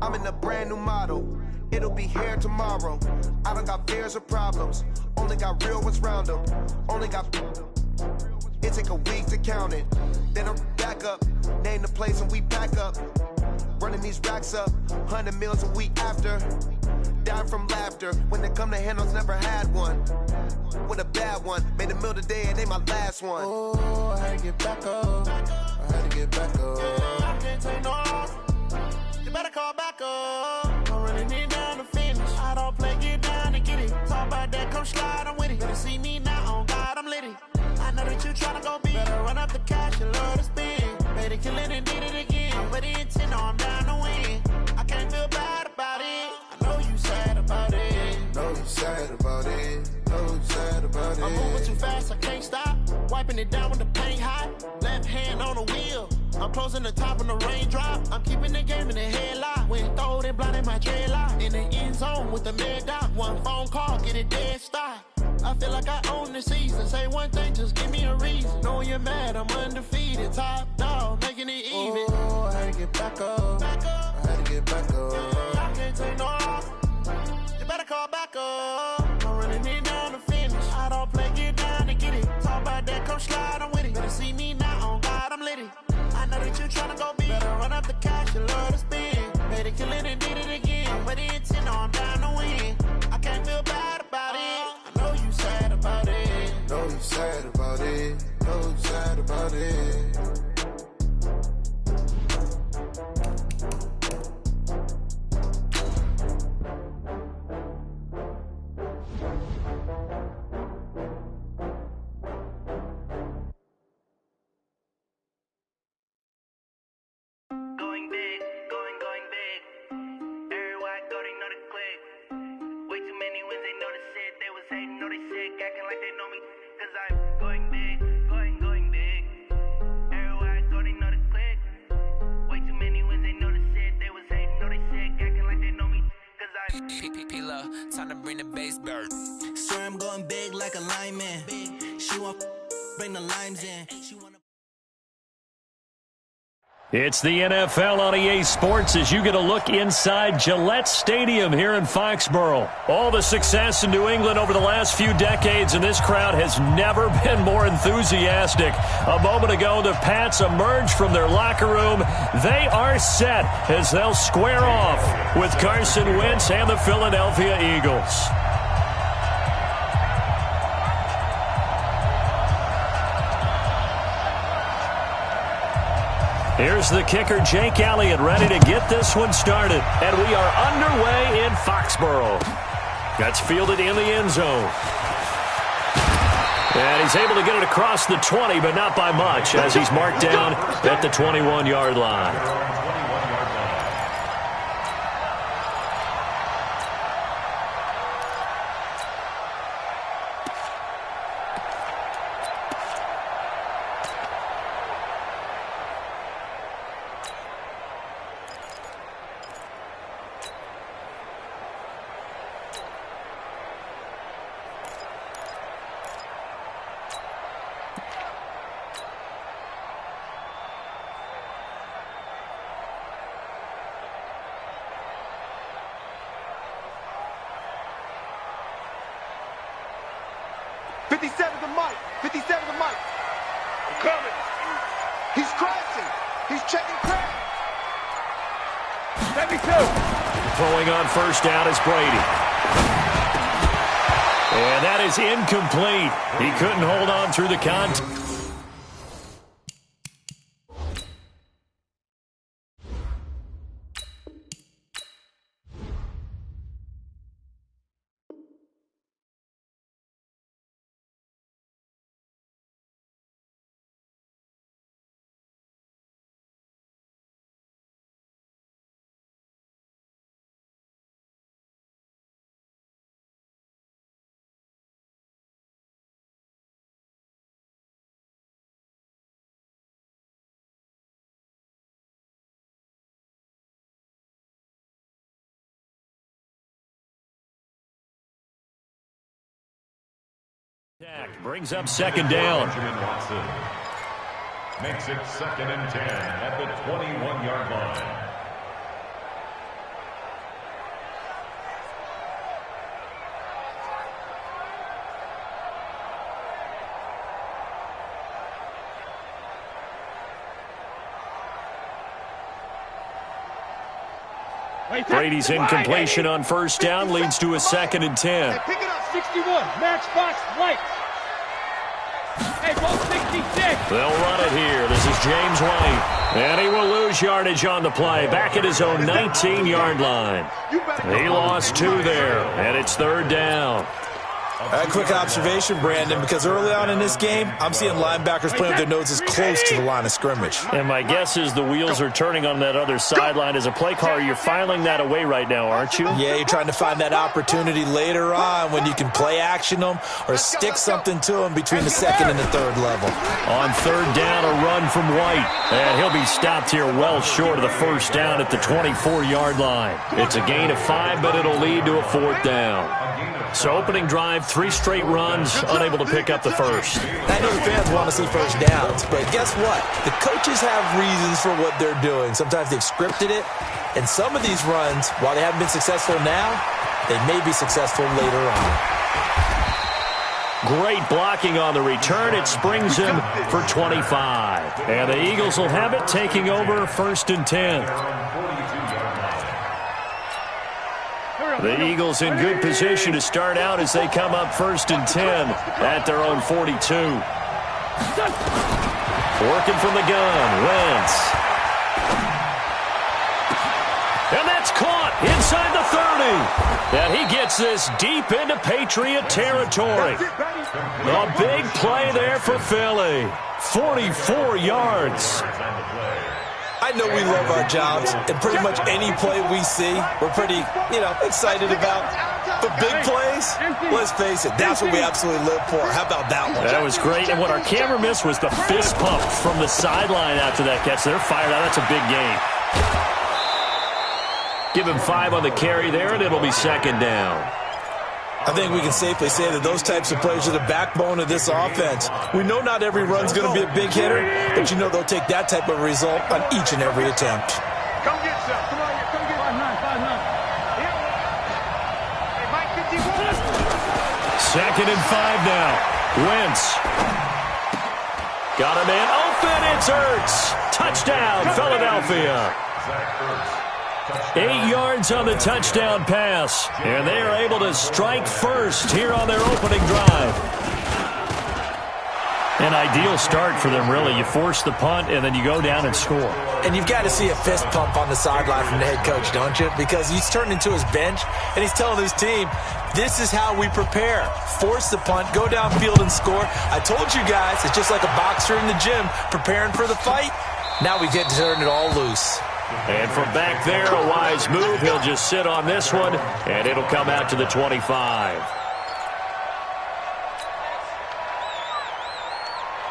I'm in a brand new model. It'll be here tomorrow. I don't got fears or problems. Only got real ones round them. Only got. It take a week to count it. Then I'm back up. Name the place and we pack up. Running these racks up. 100 meals a week after. Dying from laughter. When they come to handles, never had one. With a bad one. Made a meal today and they my last one. Oh, I had to get back up. I had to get back up. I can't take no loss. You better call back up. I'm running it down to finish. I don't play, get down to get it. Talk about that, come slide, I'm with it. Better see me now, on God, I'm lit it. I know that you tryna go big. Better run up the cash, you love to spend. Better kill it and did it again. I'm with the intent, no, I'm down to win. I can't feel bad about it. I know you sad about it. Know you sad about it. Know you sad about it. I'm moving too fast, I can't stop. Wiping it down with the paint hot. Left hand on the wheel. I'm closing the top of the raindrop. I'm keeping the game in the headlock. When throwed and blinded my dreadlock. In the end zone with the mad dot. One phone call, get it dead stop. I feel like I own the season. Say one thing, just give me a reason. Knowing you're mad, I'm undefeated. Top dog, making it even. Oh, I had to get back up. I had to get back up. I can't take no off. You better call back up. I'm running it down to finish. I don't play, get down to get it. Talk about that, come slide, I'm with it. Better see me now, on God, I'm lit it. I know that you tryna go big. Better run up the cash, you love to spend. Made it, kill it, and did it again. But the intent, I'm down to win. I can't feel bad about it. I know you sad about it. Know you sad about it. Know you sad about it. Going big, going big. Everywhere I go, they know the click. Way too many wins, they know the shit. They was hating, know they sick, acting like they know me. Cause I'm going big, going big. Everywhere I go, they know the click. Way too many wins, they know the shit. They was hating, know they sick, acting like they know me. Cause I'm P-P-P-Love, time to bring the bass bird. Swear I'm going big like a lineman. She want bring the limes in. She wanna. It's the NFL on EA Sports as you get a look inside Gillette Stadium here in Foxborough. All the success in New England over the last few decades, and this crowd has never been more enthusiastic. A moment ago, the Pats emerged from their locker room. They are set as they'll square off with Carson Wentz and the Philadelphia Eagles. Here's the kicker, Jake Elliott, ready to get this one started. And we are underway in Foxborough. That's fielded in the end zone. And he's able to get it across the 20, but not by much, as he's marked down at the 21-yard line. 57 to Mike. 57 to Mike. I'm coming. He's crashing. He's checking crash. 72. Throwing on first down is Brady. And that is incomplete. He couldn't hold on through the contact. Brings up second down. Makes it 2nd and 10 at the 21-yard line. Brady's incompletion on first down leads to a 2nd and 10. Hey, pick it up, 61. Matchbox lights. Hey, ball 66. They'll run it here. This is James White. And he will lose yardage on the play. Back at his own 19-yard line. He lost 2 there, and it's 3rd down. A quick observation, Brandon, because early on in this game, I'm seeing linebackers playing with their noses close to the line of scrimmage. And my guess is the wheels are turning on that other sideline. As a play caller, you're filing that away right now, aren't you? Yeah, you're trying to find that opportunity later on when you can play action them or stick something to them between the second and the third level. On third down, a run from White. And he'll be stopped here well short of the first down at the 24-yard line. It's a gain of 5, but it'll lead to a fourth down. So opening drive, 3 straight runs, unable to pick up the first. I know the fans want to see first downs, but guess what? The coaches have reasons for what they're doing. Sometimes they've scripted it, and some of these runs, while they haven't been successful now, they may be successful later on. Great blocking on the return. It springs him for 25. And the Eagles will have it, taking over 1st and 10. The Eagles in good position to start out as they come up 1st and 10 at their own 42. Working from the gun, Wentz. And that's caught inside the 30. And he gets this deep into Patriot territory. A big play there for Philly. 44 yards. I know we love our jobs, and pretty much any play we see, we're pretty, excited about. But big plays, let's face it, that's what we absolutely live for. How about that one? That was great, and what our camera missed was the fist pump from the sideline after that catch. They're fired out. That's a big gain. Give him 5 on the carry there, and it'll be 2nd down. I think we can safely say that those types of plays are the backbone of this offense. We know not every run's going to be a big hitter, but they'll take that type of result on each and every attempt. Come get some. Come on here. Come get 5-9. Hey, Mike, 51. 2nd and 5 now. Wentz. Got him in. Open. It's Ertz. Touchdown, Philadelphia. 8 yards on the touchdown pass. And they are able to strike first here on their opening drive. An ideal start for them, really. You force the punt, and then you go down and score. And you've got to see a fist pump on the sideline from the head coach, don't you? Because he's turned into his bench, and he's telling his team, this is how we prepare. Force the punt, go downfield and score. I told you guys, it's just like a boxer in the gym preparing for the fight. Now we get to turn it all loose. And from back there, a wise move. He'll just sit on this one, and it'll come out to the 25.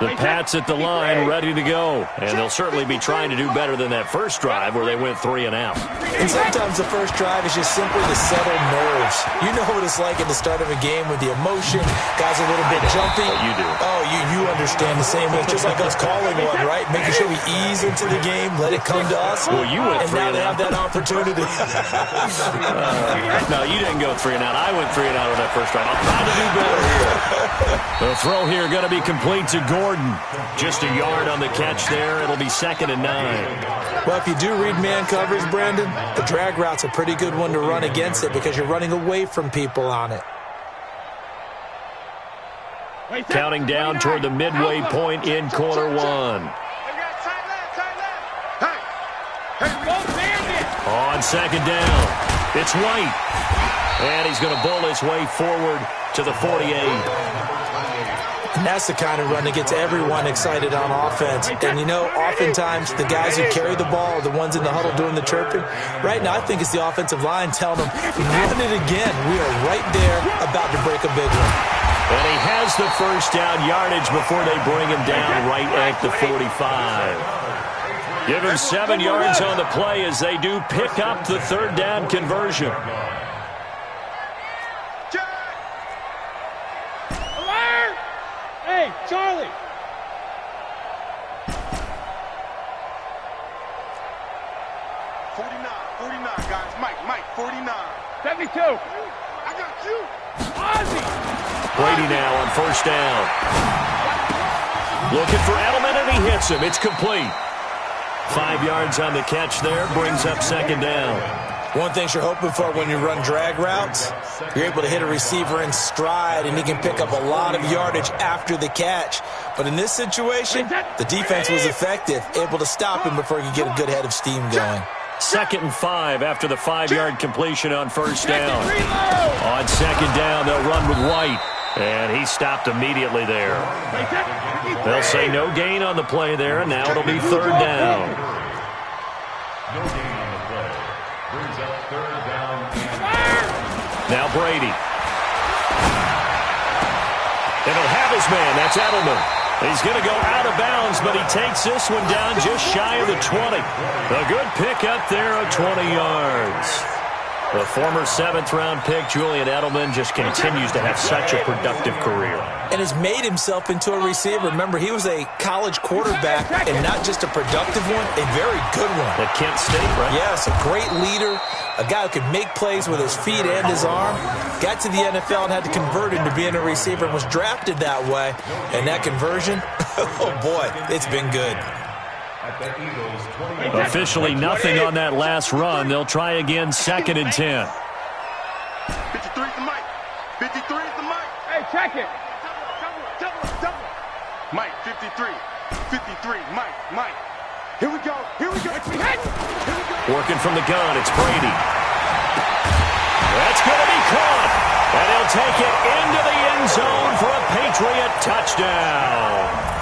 The Pats at the line, ready to go. And they'll certainly be trying to do better than that first drive where they went 3 and out. And sometimes the first drive is just simply to settle nerves. You know what it's like at the start of a game with the emotion. Guys a little bit jumpy. You do. Oh, you understand the same way. Just like us calling one, right? Making sure we ease into the game, let it come to us. Well, you went 3 and out. And now they have that opportunity. No, you didn't go 3 and out. I went 3 and out on that first drive. I'll try to do better here. The throw here going to be complete to Gordon. Just a yard on the catch there. It'll be 2nd and 9. Well, if you do read man coverage, Brandon, the drag route's a pretty good one to run against it because you're running away from people on it. Counting down toward the midway point in quarter 1. On 2nd down, it's White. And he's going to bull his way forward to the 48. And that's the kind of run that gets everyone excited on offense. And, oftentimes the guys who carry the ball are the ones in the huddle doing the chirping. Right now, I think it's the offensive line telling them, run it again. We are right there about to break a big one. And he has the first down yardage before they bring him down right at the 45. Give him 7 yards on the play as they do pick up the 3rd down conversion. Hey, Charlie! 49, guys. Mike, 49. 72. I got you. Ozzy! Brady now on 1st down. Looking for Edelman, and he hits him. It's complete. 5 yards on the catch there. Brings up 2nd down. One thing you're hoping for when you run drag routes, you're able to hit a receiver in stride, and he can pick up a lot of yardage after the catch. But in this situation, the defense was effective, able to stop him before he could get a good head of steam going. 2nd and 5 after the 5-yard completion on 1st down. On 2nd down, they'll run with White. And he stopped immediately there. They'll say no gain on the play there, and now it'll be third down. No gain on the play. Brings up third down. Now Brady. And he'll have his man. That's Edelman. He's going to go out of bounds, but he takes this one down just shy of the 20. A good pickup there of 20 yards. The former 7th-round pick, Julian Edelman, just continues to have such a productive career. And has made himself into a receiver. Remember, he was a college quarterback, and not just a productive one, a very good one. At Kent State, right? Yes, a great leader, a guy who could make plays with his feet and his arm. Got to the NFL and had to convert into being a receiver and was drafted that way. And that conversion, oh boy, it's been good. Officially nothing on that last run. They'll try again, 2nd and 10. 53 is the mic. 53 is the mic. Hey, check it. Double. Mike, 53. 53, Mike. Here we go. Here we go. Working from the gun, it's Brady. That's going to be caught. And he'll take it into the end zone for a Patriot touchdown.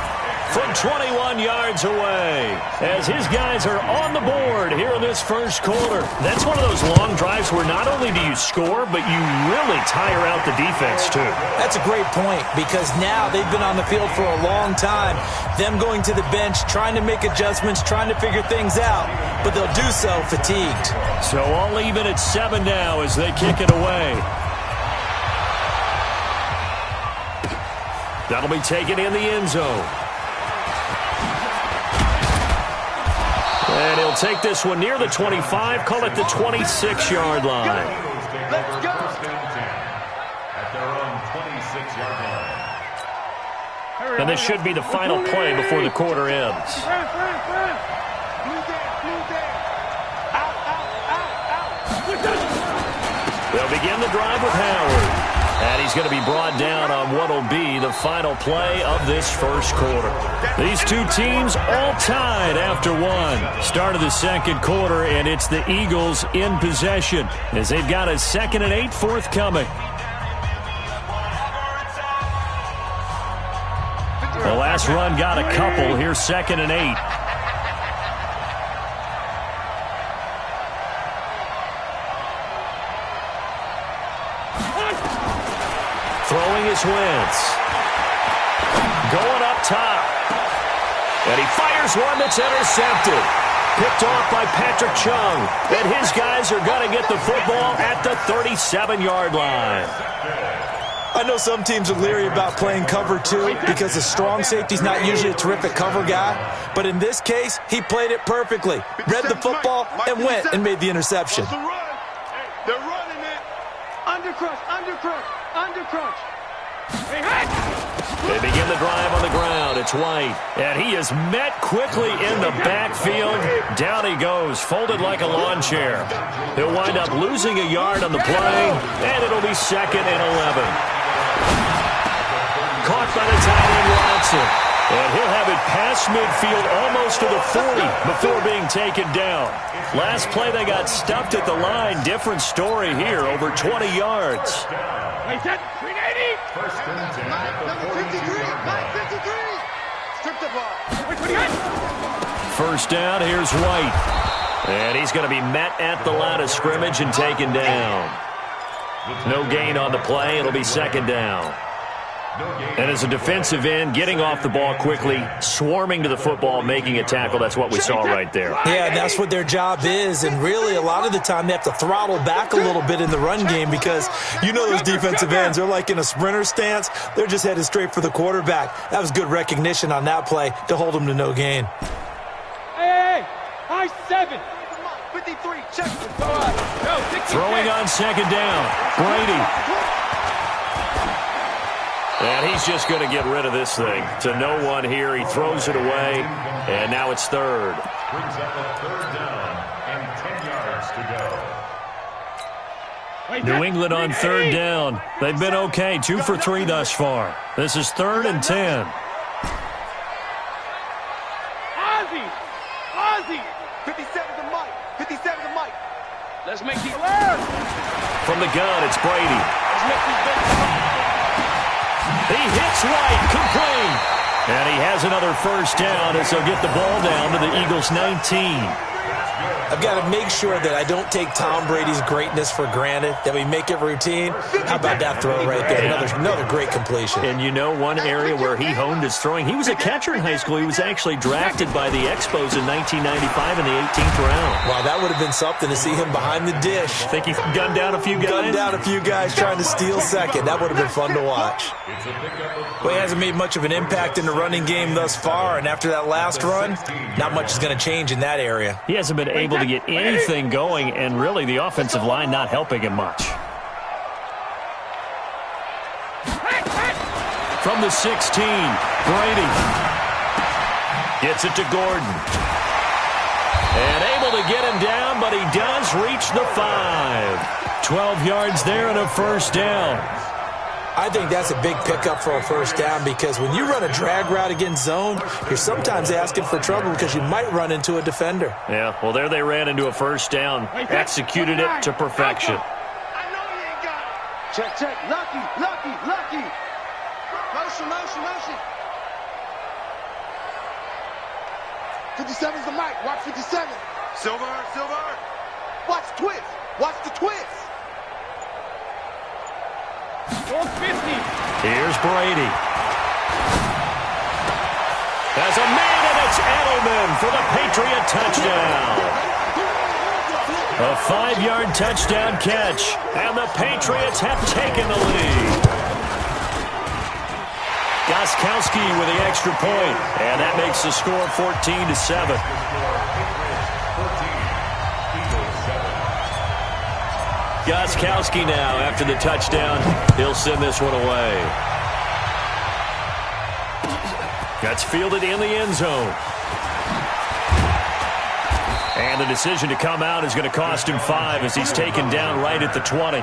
From 21 yards away, as his guys are on the board here in this first quarter. That's one of those long drives where not only do you score, but you really tire out the defense, too. That's a great point, because now they've been on the field for a long time. Them going to the bench, trying to make adjustments, trying to figure things out, but they'll do so fatigued. So I'll leave it at 7 now as they kick it away. That'll be taken in the end zone. And he'll take this one near the 25, call it the 26-yard line. Let's go. At their own 26-yard line. And this should be the final play before the quarter ends. They'll begin the drive with Howard. And he's going to be brought down on what will be the final play of this first quarter. These two teams all tied after one. Start of the second quarter, and it's the Eagles in possession as they've got a 2nd and 8 forthcoming. The last run got a couple. Here's 2nd and 8. Throwing his Wentz. Going up top. And he fires one that's intercepted. Picked off by Patrick Chung. And his guys are going to get the football at the 37-yard line. I know some teams are leery about playing cover 2 because the strong safety's not usually a terrific cover guy. But in this case, he played it perfectly. Read the football and went and made the interception. They're running it. Undercrush. They begin the drive on the ground. It's White. And he is met quickly in the backfield. Down he goes, folded like a lawn chair. He'll wind up losing a yard on the play, and it'll be 2nd and 11. Caught by the tight end Watson. And he'll have it past midfield almost to the 40 before being taken down. Last play they got stuffed at the line. Different story here, over 20 yards. First and 10 at the 42-yard line. Strip the ball. First down, here's White. And he's going to be met at the line of scrimmage and taken down. No gain on the play. It'll be 2nd down. And as a defensive end, getting off the ball quickly, swarming to the football, making a tackle, that's what we saw right there. Yeah, that's what their job is, and really a lot of the time they have to throttle back a little bit in the run game because you know those defensive ends, they're like in a sprinter stance. They're just headed straight for the quarterback. That was good recognition on that play to hold them to no gain. Hey, high 7. 53, check. Throwing on 2nd down, Brady. And he's just going to get rid of this thing. To no one here. He throws it away. And now it's 3rd. Brings up a 3rd down and 10 yards to go. New England on 3rd down. They've been okay. 2 for 3 thus far. This is 3rd and 10. Ozzy. 57 to Mike. 57 to Mike. Let's make these. From the gun, it's Brady. Let's make these big. He hits White, complete. And he has another first down as he'll get the ball down to the Eagles' 19. I've got to make sure that I don't take Tom Brady's greatness for granted, that we make it routine. How about that throw right there? Another great completion. And you know one area where he honed his throwing? He was a catcher in high school. He was actually drafted by the Expos in 1995 in the 18th round. Wow, that would have been something to see him behind the dish. Think he gunned down a few guys? Gunned down a few guys trying to steal second. That would have been fun to watch. Well, he hasn't made much of an impact in the running game thus far, and after that last run, not much is going to change in that area. He hasn't been able to get anything going, and really the offensive line not helping him much. From the 16, Brady gets it to Gordon. And able to get him down, but he does reach the 5. 12 yards there and a first down. I think that's a big pickup for a first down because when you run a drag route against zone, you're sometimes asking for trouble because you might run into a defender. Yeah, well, there they ran into a first down, executed it to perfection. I know he ain't got it. Check, check. Lucky. Motion. 57's the mic. Watch 57. Silver. Watch the twist. Here's Brady. There's a man, and it's Edelman for the Patriot touchdown. A 5-yard touchdown catch, and the Patriots have taken the lead. Gostkowski with the extra point, and that makes the score 14-7. Gostkowski now, after the touchdown, he'll send this one away. That's fielded in the end zone. And the decision to come out is going to cost him 5 as he's taken down right at the 20.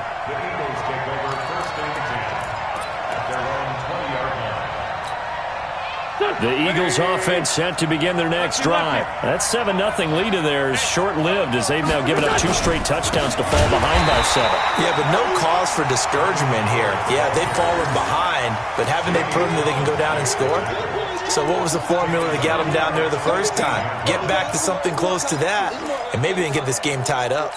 The Eagles offense set to begin their next drive. That 7-0 lead of theirs short-lived as they've now given up 2 straight touchdowns to fall behind by 7. Yeah, but no cause for discouragement here. Yeah, they've fallen behind, but haven't they proven that they can go down and score? So what was the formula to get them down there the first time? Get back to something close to that, and maybe they can get this game tied up.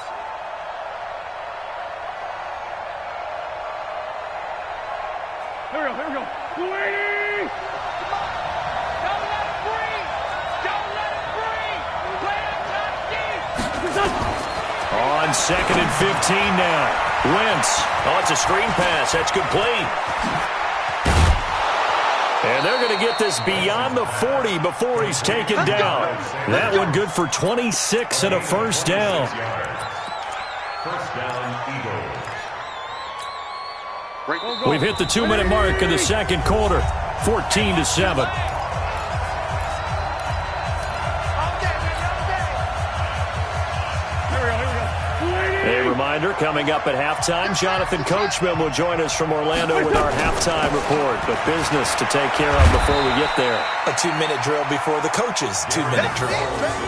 Here we go. On 2nd and 15 now. Wentz. Oh, it's a screen pass. That's complete. And they're going to get this beyond the 40 before he's taken down. That one good for 26 and a first down. First down, Eagles. We've hit the 2-minute mark in the second quarter. 14-7. A reminder, coming up at halftime, Jonathan Coachman will join us from Orlando with our halftime report. But business to take care of before we get there. A 2-minute drill before the coach's 2-minute drill.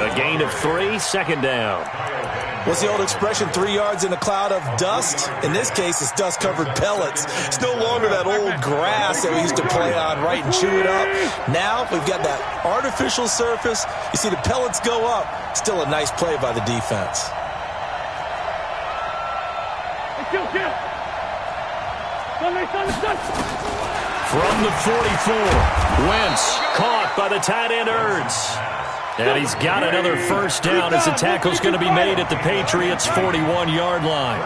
A gain of 3, second down. What's the old expression, 3 yards in a cloud of dust? In this case, it's dust-covered pellets. It's no longer that old grass that we used to play on, right, and chew it up. Now we've got that artificial surface. You see the pellets go up. Still a nice play by the defense. From the 44, Wentz caught by the tight end Ertz. And he's got another first down as the tackle's going to be made at the Patriots' 41-yard line.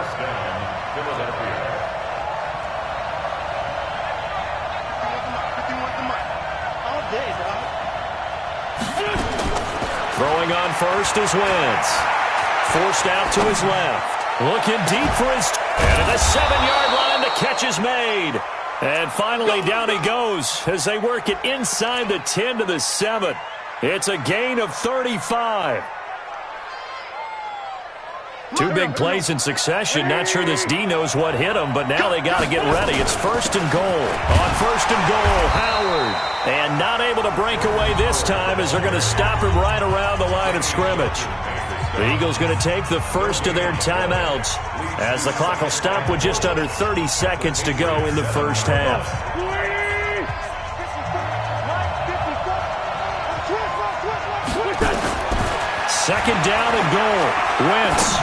Throwing on first is Wentz. Forced out to his left. Looking deep for his... And at the 7-yard line, the catch is made. And finally, down he goes as they work it inside the 10 to the 7. It's a gain of 35. 2 big plays in succession. Not sure this D knows what hit him, but now they got to get ready. It's 1st and goal. On 1st and goal, Howard. And not able to break away this time as they're going to stop him right around the line of scrimmage. The Eagles going to take the first of their timeouts as the clock will stop with just under 30 seconds to go in the first half. Second down and goal. Wentz.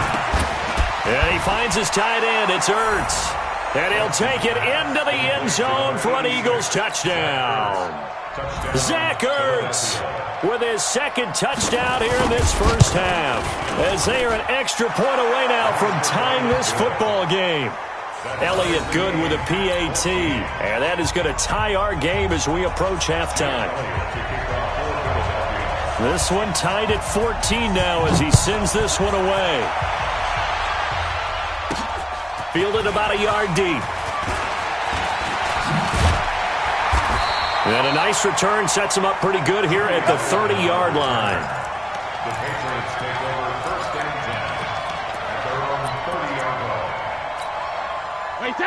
And he finds his tight end. It's Ertz. And he'll take it into the end zone for an Eagles touchdown. Zach Ertz with his second touchdown here in this first half, as they are an extra point away now from tying this football game. Elliott Good with a PAT, and that is going to tie our game as we approach halftime. This one tied at 14 now as he sends this one away. Fielded about a yard deep. And a nice return sets him up pretty good here at the 30-yard line. The Patriots take over first and 10 at their own 30-yard line.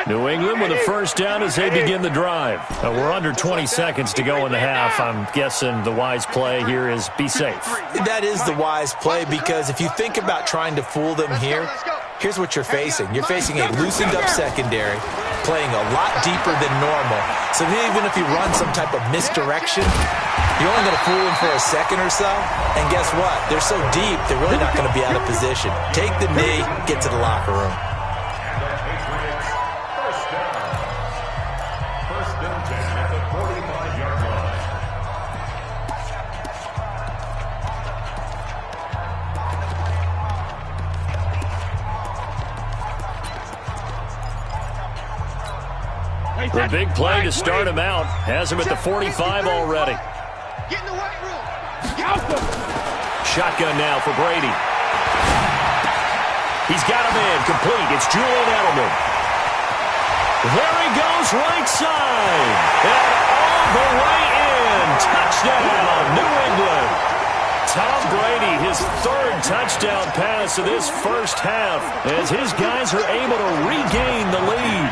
New England with a first down as they begin the drive. We're under 20 seconds to go in the half. I'm guessing the wise play here is be safe. That is the wise play, because if you think about trying to fool them here, here's what you're facing. You're facing a loosened-up secondary, playing a lot deeper than normal. So even if you run some type of misdirection, you're only going to fool them for a second or so. And guess what? They're so deep, they're really not going to be out of position. Take the knee, get to the locker room. And the Patriots first down. First and 10 at the 45-yard line. The big play to start him out has him at the 45 already. Get in the weight room. Shotgun now for Brady. He's got him in, complete. It's Julian Edelman. There he goes, right side. And all the way in. Touchdown, New England. Tom Brady, his third touchdown pass of this first half, as his guys are able to regain the lead.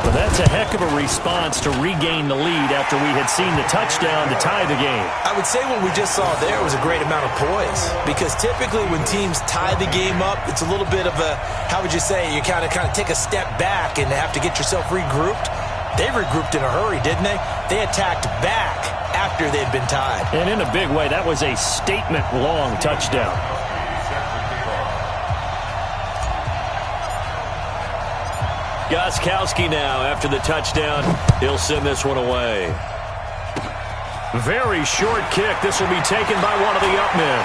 Well, that's a heck of a response to regain the lead after we had seen the touchdown to tie the game. I would say what we just saw there was a great amount of poise, because typically when teams tie the game up, it's a little bit of a, how would you say, you kind of take a step back and have to get yourself regrouped. They regrouped in a hurry, didn't they? They attacked back after they'd been tied. And in a big way, that was a statement-long touchdown. Gostkowski now after the touchdown. He'll send this one away. Very short kick. This will be taken by one of the up men.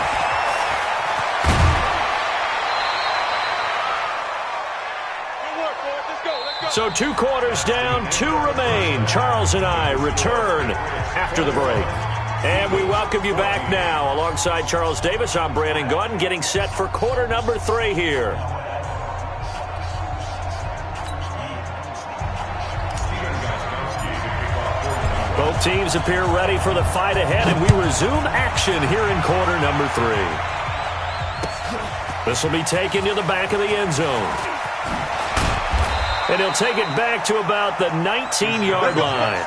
So 2 quarters down, 2 remain. Charles and I return after the break. And we welcome you back now. Alongside Charles Davis, I'm Brandon Gaudin, getting set for quarter number 3 here. Both teams appear ready for the fight ahead, and we resume action here in quarter number 3. This will be taken to the back of the end zone. And he'll take it back to about the 19-yard line.